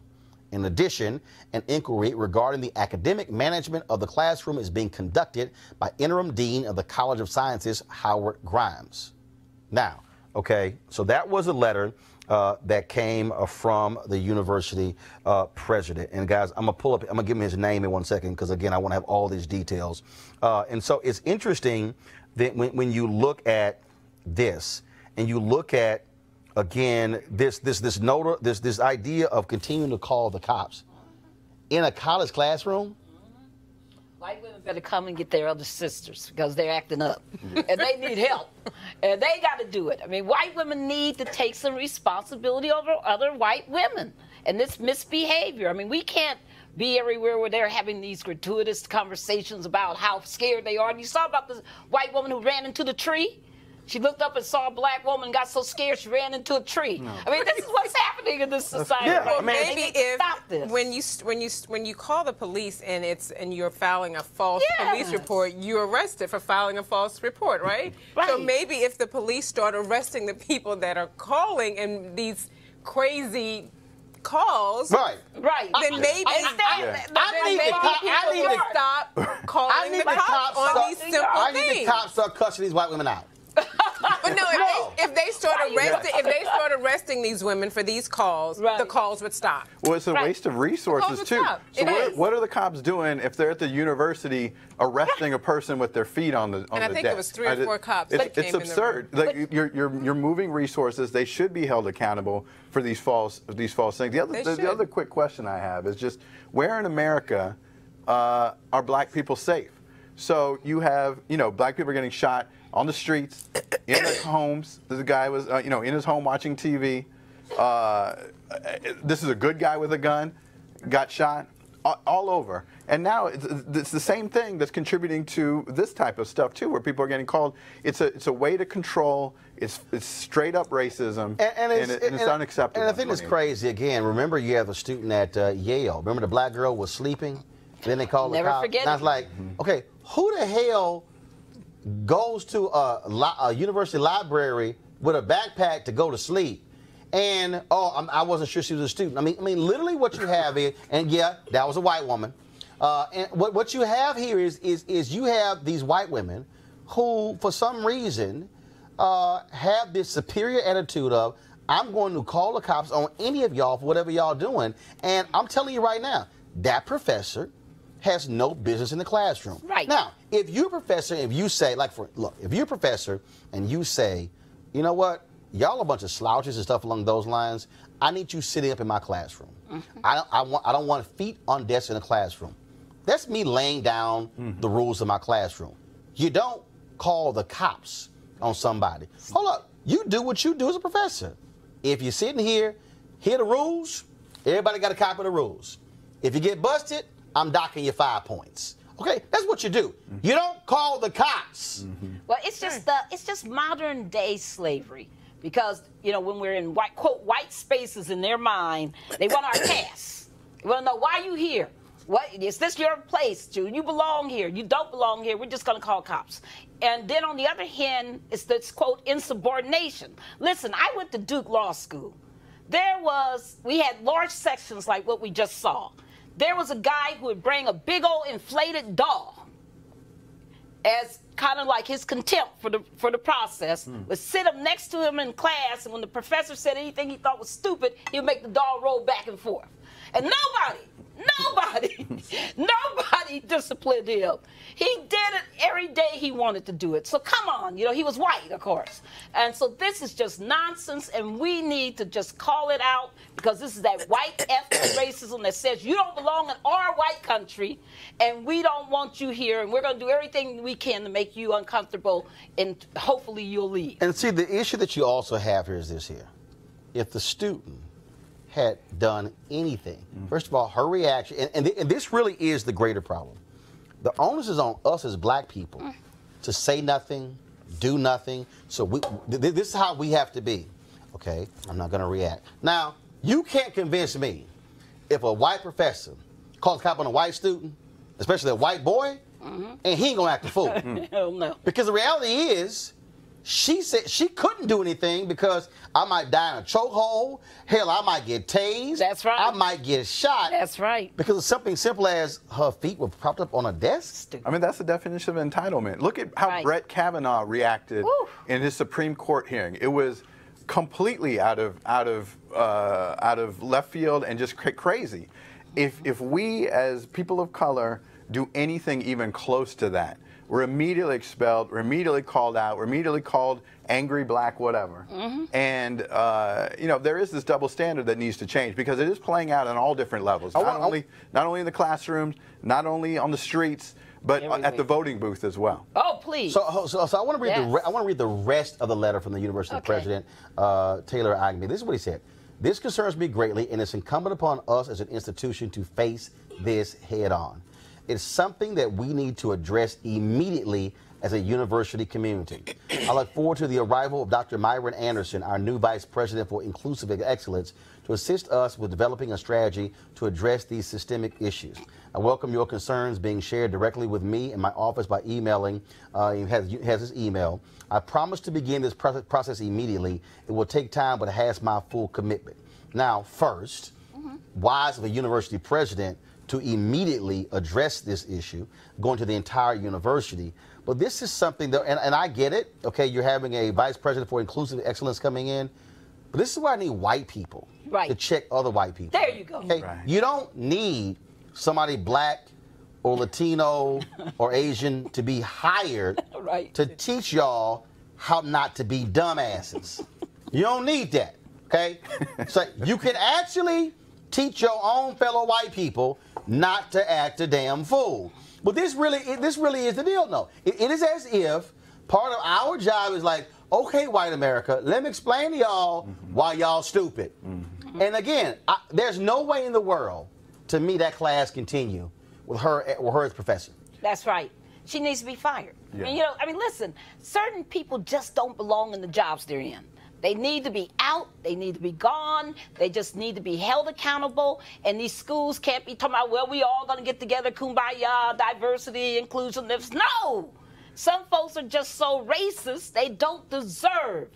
In addition, an inquiry regarding the academic management of the classroom is being conducted by Interim Dean of the College of Sciences, Howard Grimes. Now, okay, so that was a letter that came from the university president. And guys, I'm gonna give him his name in 1 second because again, I want to have all these details. And so it's interesting that when you look at this and you look at again, this idea of continuing to call the cops in a college classroom. White women better come and get their other sisters because they're acting up and they need help and they got to do it. I mean, white women need to take some responsibility over other white women and this misbehavior. I mean, we can't be everywhere where they're having these gratuitous conversations about how scared they are. And you saw about this white woman who ran into the tree. She looked up and saw a black woman, got so scared she ran into a tree. No. I mean, this is what's happening in this society. Yeah, Well, I mean, maybe if when you call the police and you're filing a false police report, you're arrested for filing a false report, right? Right. So maybe if the police start arresting the people that are calling in these crazy calls, right. Then maybe I need to stop calling the cops on these simple I things. need the cops to start cussing these white women out. But no, if they start arresting these women for these calls, the calls would stop. Well, it's a waste of resources too. So what are the cops doing if they're at the university arresting a person with their feet on the And I think desk? it was 3 or 4 cops that came It's in absurd. Like you're moving resources. They should be held accountable for these false things. The other quick question I have is just where in America are black people safe? So you have black people are getting shot on the streets, in their homes. The guy was, in his home watching TV. This is a good guy with a gun, got shot, all over. And now it's the same thing that's contributing to this type of stuff too, where people are getting called. It's a way to control. It's straight up racism, and it's unacceptable. And I think it's crazy. Again, remember you have a student at Yale. Remember the black girl was sleeping, then they called the cops. Forget and I was like, okay, who the hell goes to a university library with a backpack to go to sleep? And I wasn't sure she was a student. I mean, literally what you have is, and yeah, that was a white woman. And what you have here is you have these white women who, for some reason, have this superior attitude of, I'm going to call the cops on any of y'all for whatever y'all doing. And I'm telling you right now, that professor has no business in the classroom. Right. Now, if you're a professor, if you say, if you're a professor and you say, you know what, y'all a bunch of slouches and stuff along those lines, I need you sitting up in my classroom. I don't want feet on desks in the classroom. That's me laying down the rules of my classroom. You don't call the cops on somebody. Hold up, you do what you do as a professor. If you're sitting here the rules, everybody got a copy of the rules. If you get busted, I'm docking you 5 points. Okay, that's what you do. You don't call the cops. Well, it's just modern day slavery, because when we're in white spaces in their mind, they want our pass. They want to know why you here. What is this your place, Jude? You belong here. You don't belong here. We're just going to call cops. And then on the other hand, it's this quote insubordination. Listen, I went to Duke Law School. We had large sections like what we just saw. There was a guy who would bring a big old inflated doll as kind of like his contempt for the process, would sit up next to him in class, and when the professor said anything he thought was stupid, he would make the doll roll back and forth. And nobody disciplined him. He did it every day he wanted to do it. So come on, he was white, of course. And so this is just nonsense, and we need to just call it out, because this is that white ethnic racism that says you don't belong in our white country, and we don't want you here, and we're going to do everything we can to make you uncomfortable, and hopefully you'll leave. And see, the issue that you also have here is this here. If the student had done anything, first of all, her reaction, and this really is the greater problem. The onus is on us as black people to say nothing, do nothing. So this is how we have to be. Okay, I'm not going to react. Now, you can't convince me if a white professor calls a cop on a white student, especially a white boy, and he ain't going to act a fool. Hell no. Because the reality is, she said she couldn't do anything because I might die in a chokehold. Hell, I might get tased. That's right. I might get shot. That's right. Because of something simple as her feet were propped up on a desk. I mean, that's the definition of entitlement. Look at how Brett Kavanaugh reacted in his Supreme Court hearing. It was completely out of left field and just crazy. If we as people of color do anything even close to that, we're immediately expelled, we're immediately called out, we're immediately called angry black whatever. And, there is this double standard that needs to change, because it is playing out on all different levels. Not only in the classrooms, not only on the streets, but at the voting booth as well. Oh, please. So I want to read I want to read the rest of the letter from the University President, Taylor Agnew. This is what he said. This concerns me greatly, and it's incumbent upon us as an institution to face this head on. It's something that we need to address immediately as a university community. I look forward to the arrival of Dr. Myron Anderson, our new Vice President for Inclusive Excellence, to assist us with developing a strategy to address these systemic issues. I welcome your concerns being shared directly with me in my office by emailing. He has his email. I promise to begin this process immediately. It will take time, but it has my full commitment. Now, first, wise of a university president to immediately address this issue, going to the entire university. But this is something that, and I get it, okay, you're having a vice president for inclusive excellence coming in, but this is why I need white people to check other white people. There you go. Okay? You don't need somebody black or Latino or Asian to be hired to teach y'all how not to be dumbasses. You don't need that, okay? So you can actually teach your own fellow white people not to act a damn fool. But this really is the deal, though. It is as if part of our job is like, okay, white America, let me explain to y'all why y'all stupid. And again, there's no way in the world, to me, that class continue with her as professor. That's right. She needs to be fired. Yeah. I mean, listen, certain people just don't belong in the jobs they're in. They need to be out. They need to be gone. They just need to be held accountable. And these schools can't be talking about, well, we all going to get together, kumbaya, diversity, inclusiveness. No! Some folks are just so racist, they don't deserve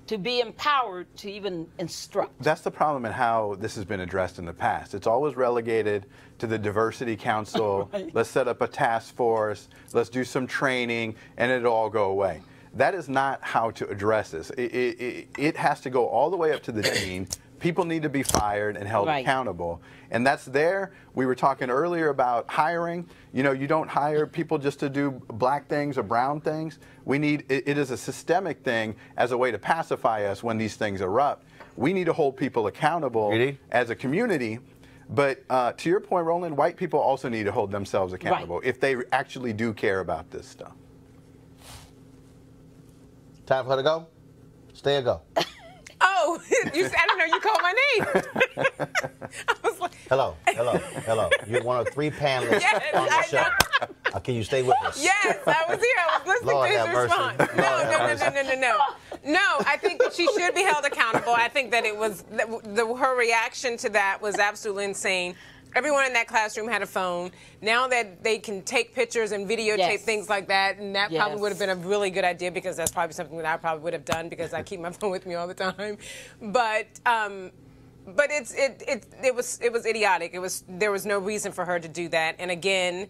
to be empowered to even instruct. That's the problem in how this has been addressed in the past. It's always relegated to the Diversity Council. Let's set up a task force. Let's do some training, and it'll all go away. That is not how to address this. It has to go all the way up to the dean. People need to be fired and held accountable. And that's there. We were talking earlier about hiring. You know, you don't hire people just to do black things or brown things. We need, it is a systemic thing as a way to pacify us when these things erupt. We need to hold people accountable as a community. But to your point, Roland, white people also need to hold themselves accountable if they actually do care about this stuff. Time for her to go? Stay or go? Oh, I don't know. You called my name. I was like, hello. You're one of 3 panelists on the show. Can you stay with us? Yes, I was here. I was listening Lord to his response. No. No, I think that she should be held accountable. I think that it was her reaction to that was absolutely insane. Everyone in that classroom had a phone. Now that they can take pictures and videotape things like that, and that probably would have been a really good idea, because that's probably something that I probably would have done, because I keep my phone with me all the time. But it was idiotic. There was no reason for her to do that. And again,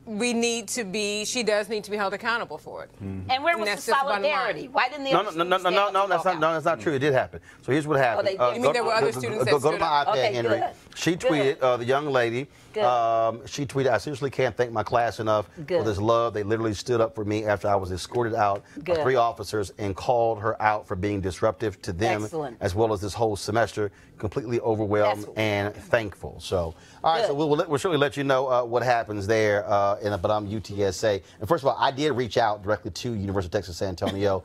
she does need to be held accountable for it. And where was the solidarity? Why didn't the No, that's not true. It did happen. So here's what happened. You mean there were other students that go to my iPad, Henry. Good. She tweeted, the young lady, she tweeted, I seriously can't thank my class enough for this love. They literally stood up for me after I was escorted out by 3 officers and called her out for being disruptive to them, as well as this whole semester. Completely overwhelmed and thankful. So, all right, so we'll surely let you know what happens there. But I'm UTSA. And first of all, I did reach out directly to University of Texas San Antonio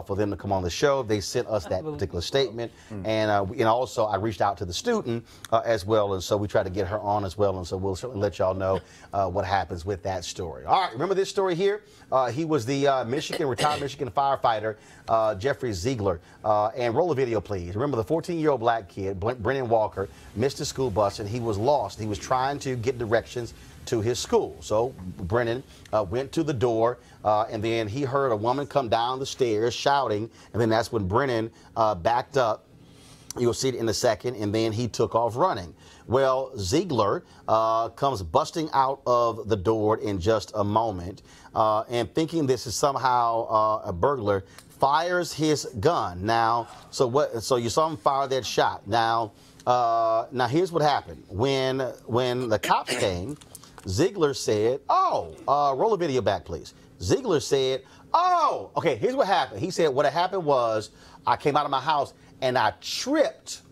for them to come on the show. They sent us that particular statement. And also I reached out to the student as well. And so we tried to get her on as well. And so we'll certainly let y'all know what happens with that story. All right, remember this story here? He was the retired Michigan firefighter, Jeffrey Ziegler. And roll the video, please. Remember the 14-year-old black kid, Brennan Walker, missed his school bus and he was lost. He was trying to get directions to his school. So Brennan went to the door and then he heard a woman come down the stairs shouting, and then that's when Brennan backed up. You'll see it in a second, and then he took off running. Well, Ziegler comes busting out of the door in just a moment, and thinking this is somehow a burglar, fires his gun. Now, so you saw him fire that shot. Now here's what happened. When the cops came, Ziegler said, roll the video back, please. Ziegler said, okay, here's what happened. He said, what happened was I came out of my house and I tripped,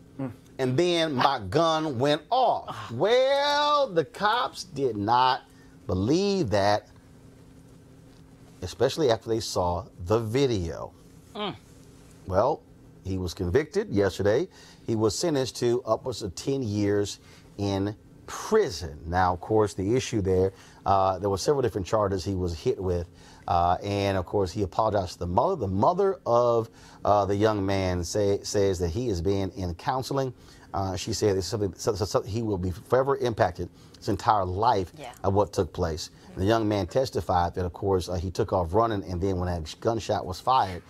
and then my gun went off. Well, the cops did not believe that, especially after they saw the video. Well, he was convicted yesterday. He was sentenced to upwards of 10 years in prison. Now, of course, the issue there were several different charges he was hit with. And, of course, he apologized to the mother. The mother of the young man says that he is being in counseling. She said it's something he will be forever impacted his entire life of what took place. The young man testified that, of course, he took off running, and then when that gunshot was fired,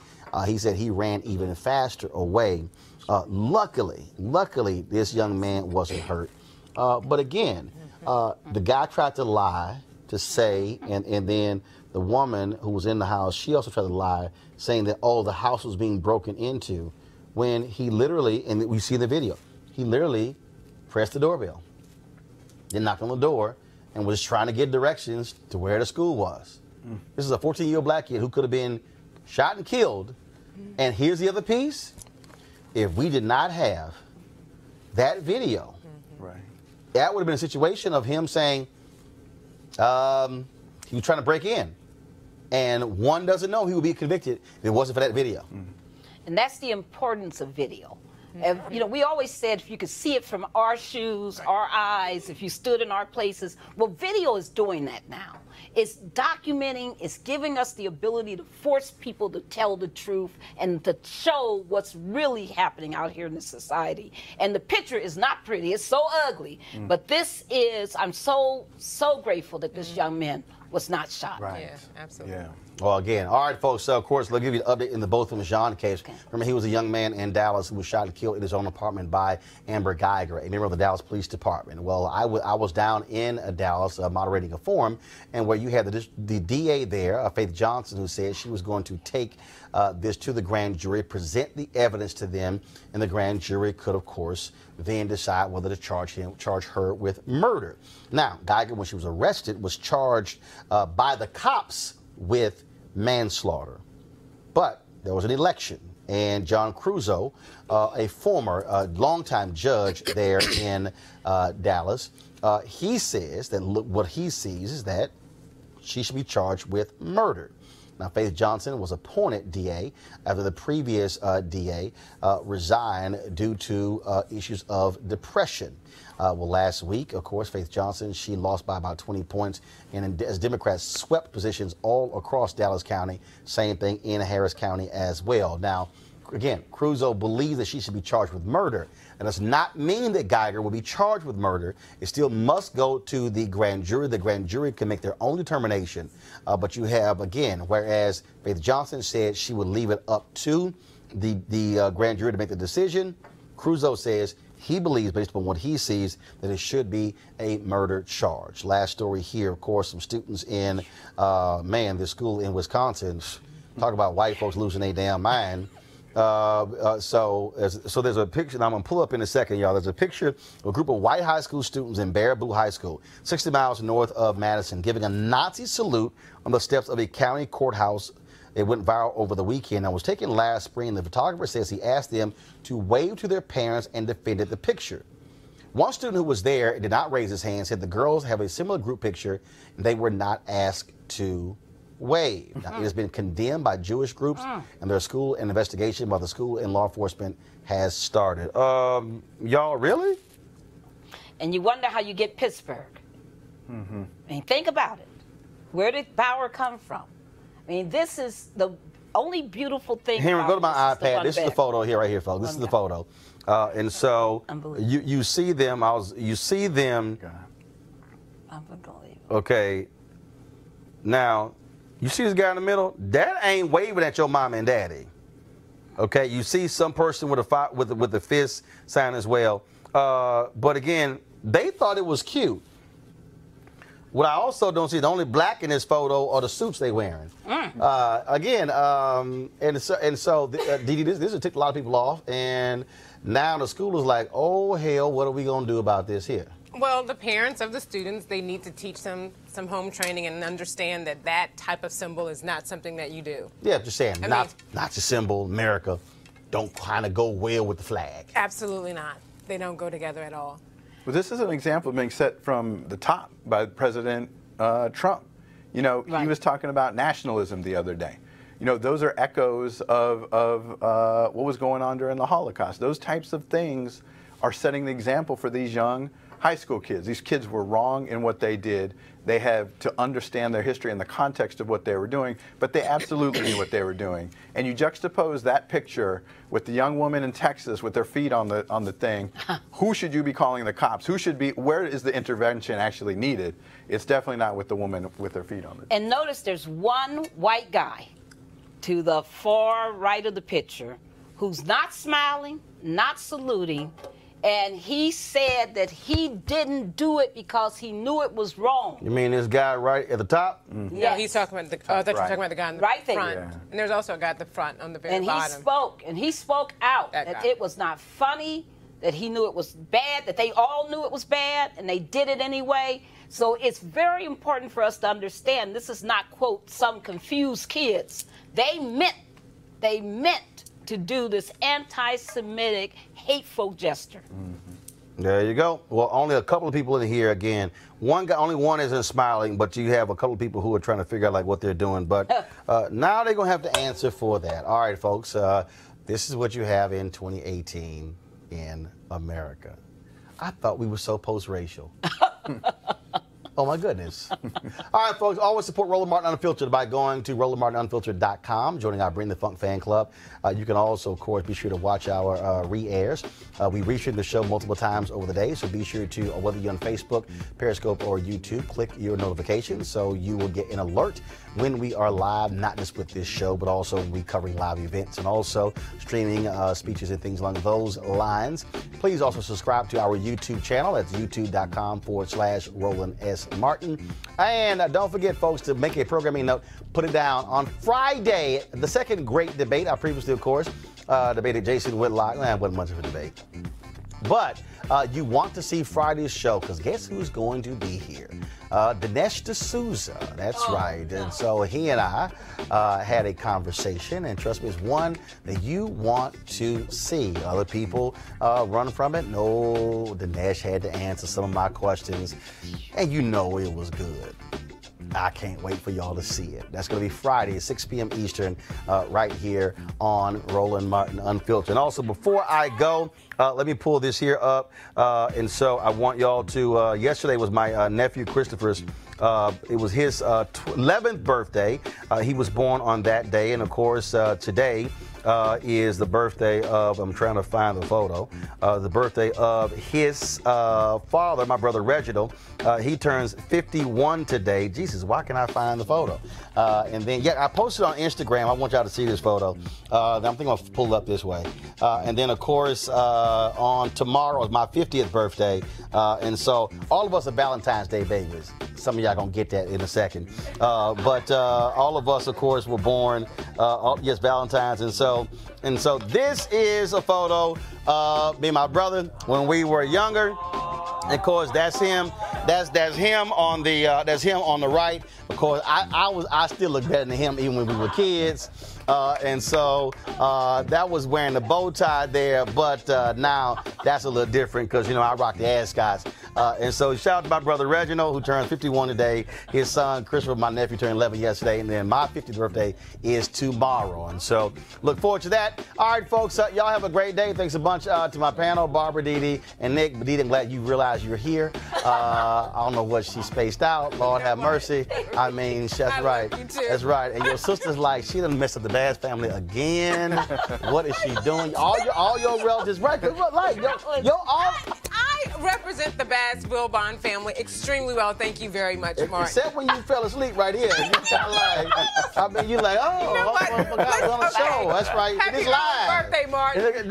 he said he ran even faster away. Luckily, this young man wasn't hurt. But again, the guy tried to lie to say, and then the woman who was in the house, she also tried to lie, saying that, oh, the house was being broken into, when he literally, and we see the video, he literally pressed the doorbell, then knocked on the door, and was trying to get directions to where the school was. This is a 14-year-old black kid who could have been shot and killed. And here's the other piece. If we did not have that video, that would have been a situation of him saying he was trying to break in. And one doesn't know he would be convicted if it wasn't for that video. And that's the importance of video. You know, we always said if you could see it from our shoes, our eyes, if you stood in our places. Well, video is doing that now. It's documenting, it's giving us the ability to force people to tell the truth and to show what's really happening out here in the society. And the picture is not pretty, it's so ugly. But this is, I'm so grateful that this young man was not shot. Right. Yeah, absolutely. Yeah. Well, again, all right, folks. So, of course, we'll give you an update in the Botham Jean case. Remember, he was a young man in Dallas who was shot and killed in his own apartment by Amber Geiger, a member of the Dallas Police Department. Well, I was down in Dallas moderating a forum, and where you had the DA there, Faith Johnson, who said she was going to take this to the grand jury, present the evidence to them, and the grand jury could, of course, then decide whether to charge her with murder. Now, Geiger, when she was arrested, was charged by the cops with manslaughter. But there was an election, and John Cruzo, a former longtime judge there in Dallas, he says that what he sees is that she should be charged with murder. Now, Faith Johnson was appointed DA after the previous DA resigned due to issues of depression. Well, last week, of course, Faith Johnson, she lost by about 20 points. And as Democrats swept positions all across Dallas County, same thing in Harris County as well. Now, again, Cruzo believes that she should be charged with murder. That does not mean that Geiger will be charged with murder. It still must go to the grand jury. The grand jury can make their own determination. But you have, again, whereas Faith Johnson said she would leave it up to the grand jury to make the decision, Cruzo says he believes, based upon what he sees, that it should be a murder charge. Last story here, of course, some students in, this school in Wisconsin, talk about white folks losing their damn mind. So there's a picture, and I'm going to pull up in a second, y'all. There's a picture of a group of white high school students in Baraboo High School, 60 miles north of Madison, giving a Nazi salute on the steps of a county courthouse. It went viral over the weekend. It was taken last spring. The photographer says he asked them to wave to their parents and defended the picture. One student who was there did not raise his hand, said the girls have a similar group picture, and they were not asked to wave. Now, it has been condemned by Jewish groups, and their school and investigation by the school and law enforcement has started. Y'all, really? And you wonder how you get Pittsburgh. I mean, think about it. Where did Bauer come from? I mean, this is the only beautiful thing. Henry, go to my iPad. This is the photo here, right here, folks. This is the photo. And so you see them. You see them. Unbelievable. Okay. Now, you see this guy in the middle? That ain't waving at your mom and daddy. Okay. You see some person with the fist sign as well. But again, they thought it was cute. What I also don't see, the only black in this photo are the suits they wearing. Again, and so Didi, this will tick a lot of people off. And now the school is like, oh, hell, what are we going to do about this here? Well, the parents of the students, they need to teach them some home training and understand that that type of symbol is not something that you do. Yeah, just saying, Nazi symbol, America, don't kind of go well with the flag. Absolutely not. They don't go together at all. Well, this is an example being set from the top by President Trump. You know, he was talking about nationalism the other day. You know, those are echoes of what was going on during the Holocaust. Those types of things are setting the example for these young high school kids. These kids were wrong in what they did. They have to understand their history and the context of what they were doing, but they absolutely knew what they were doing. And you juxtapose that picture with the young woman in Texas with their feet on the thing. Who should you be calling the cops? Who should be? Where is the intervention actually needed? It's definitely not with the woman with her feet on it. And notice there's one white guy to the far right of the picture who's not smiling, not saluting, and he said that he didn't do it because he knew it was wrong. You mean this guy right at the top? Mm-hmm. Yeah, he's talking about the. I thought you were talking about the guy in the front. There. And there's also a guy at the front on the very bottom. And he spoke out that it was not funny, that he knew it was bad, that they all knew it was bad, and they did it anyway. So it's very important for us to understand this is not, quote, some confused kids. They meant to do this anti-Semitic, hateful gesture. Mm-hmm. There you go. Well, only a couple of people in here again. Only one isn't smiling, but you have a couple of people who are trying to figure out like what they're doing. But now they're gonna have to answer for that. All right, folks. This is what you have in 2018 in America. I thought we were so post-racial. Oh, my goodness. All right, folks, always support Roland Martin Unfiltered by going to RolandMartinUnfiltered.com, joining our Bring the Funk fan club. You can also, of course, be sure to watch our re-airs. We restream the show multiple times over the day, so be sure to, whether you're on Facebook, Periscope, or YouTube, click your notifications so you will get an alert when we are live, not just with this show, but also we covering live events and also streaming speeches and things along those lines. Please also subscribe to our YouTube channel. That's youtube.com/Roland S. Martin. And don't forget, folks, to make a programming note, put it down on Friday, the second great debate. I previously, of course, debated Jason Whitlock. It wasn't much of a debate. But you want to see Friday's show, because guess who's going to be here? Dinesh D'Souza, that's right. And so he and I had a conversation, and trust me, it's one that you want to see. Other people run from it. No, Dinesh had to answer some of my questions, and you know it was good. I can't wait for y'all to see it. That's going to be Friday, 6 p.m. Eastern, right here on Roland Martin Unfiltered. And also, before I go, let me pull this here up. And so I want y'all to, yesterday was my nephew Christopher's, it was his 11th birthday. He was born on that day. And of course, today is the birthday of, I'm trying to find the photo, the birthday of his father, my brother Reginald. He turns 51 today. Jesus, why can't I find the photo? And then, yeah, I posted on Instagram. I want y'all to see this photo. I'm thinking I'll pull it up this way. And then, of course, on tomorrow is my 50th birthday. And so all of us are Valentine's Day babies. Some of y'all gonna get that in a second. But all of us, of course, were born, yes, Valentine's. And so this is a photo of me and my brother when we were younger. And of course, that's him. That's him on the right. Of course, I still look better than him even when we were kids. And so that was wearing the bow tie there, but now that's a little different because, you know, I rock the ascots. And so shout out to my brother Reginald, who turns 51 today. His son Christopher, my nephew, turned 11 yesterday, and then my 50th birthday is tomorrow. And so look forward to that. All right, folks, y'all have a great day. Thanks a bunch to my panel, Barbara, Dee, and Nick. Dee, I'm glad you realized you're here. I don't know what she spaced out. Lord have mercy. I mean, that's right. That's right. And your sister's like, she done messed up the Bass family again. What is she doing? All your relatives, right? Like, I represent the Bass Wilbon family extremely well. Thank you very much, Mark. Except when you fell asleep right here. You kind of like, I mean, you like, oh, you know what? I forgot on the show. That's right. Happy It's live. birthday, Mark. Look at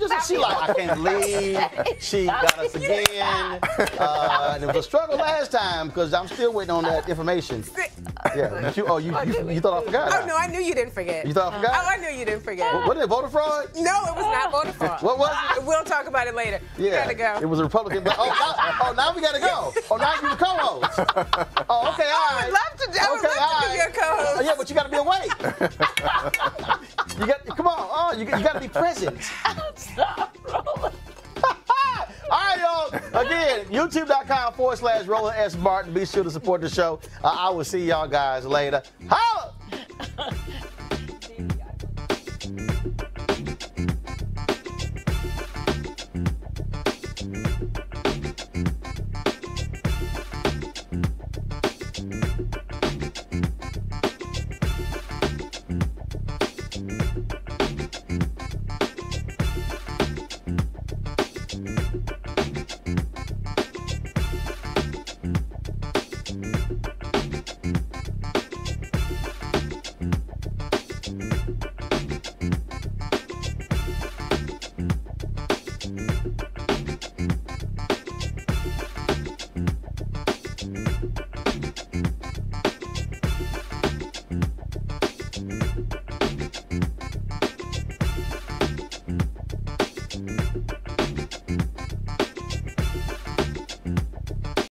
just she like, I can't believe she got us again. And it was a struggle last time because I'm still waiting on that information. Yeah. You thought I forgot? Oh no, I knew you didn't forget. You thought I forgot? Oh, I knew you didn't forget. What is it, voter fraud? No, it was not voter fraud. What was it? We'll talk about it later. Yeah. You gotta go. It was a Republican. Now we gotta go. Oh, now you're the co-host. Oh, okay, all right. I would love to be your co-host. Oh, yeah, but you gotta be awake. Come on. Oh, you gotta be present. Stop rolling. All right, y'all. Again, youtube.com/Roland S. Martin. Be sure to support the show. I will see y'all guys later. Holla!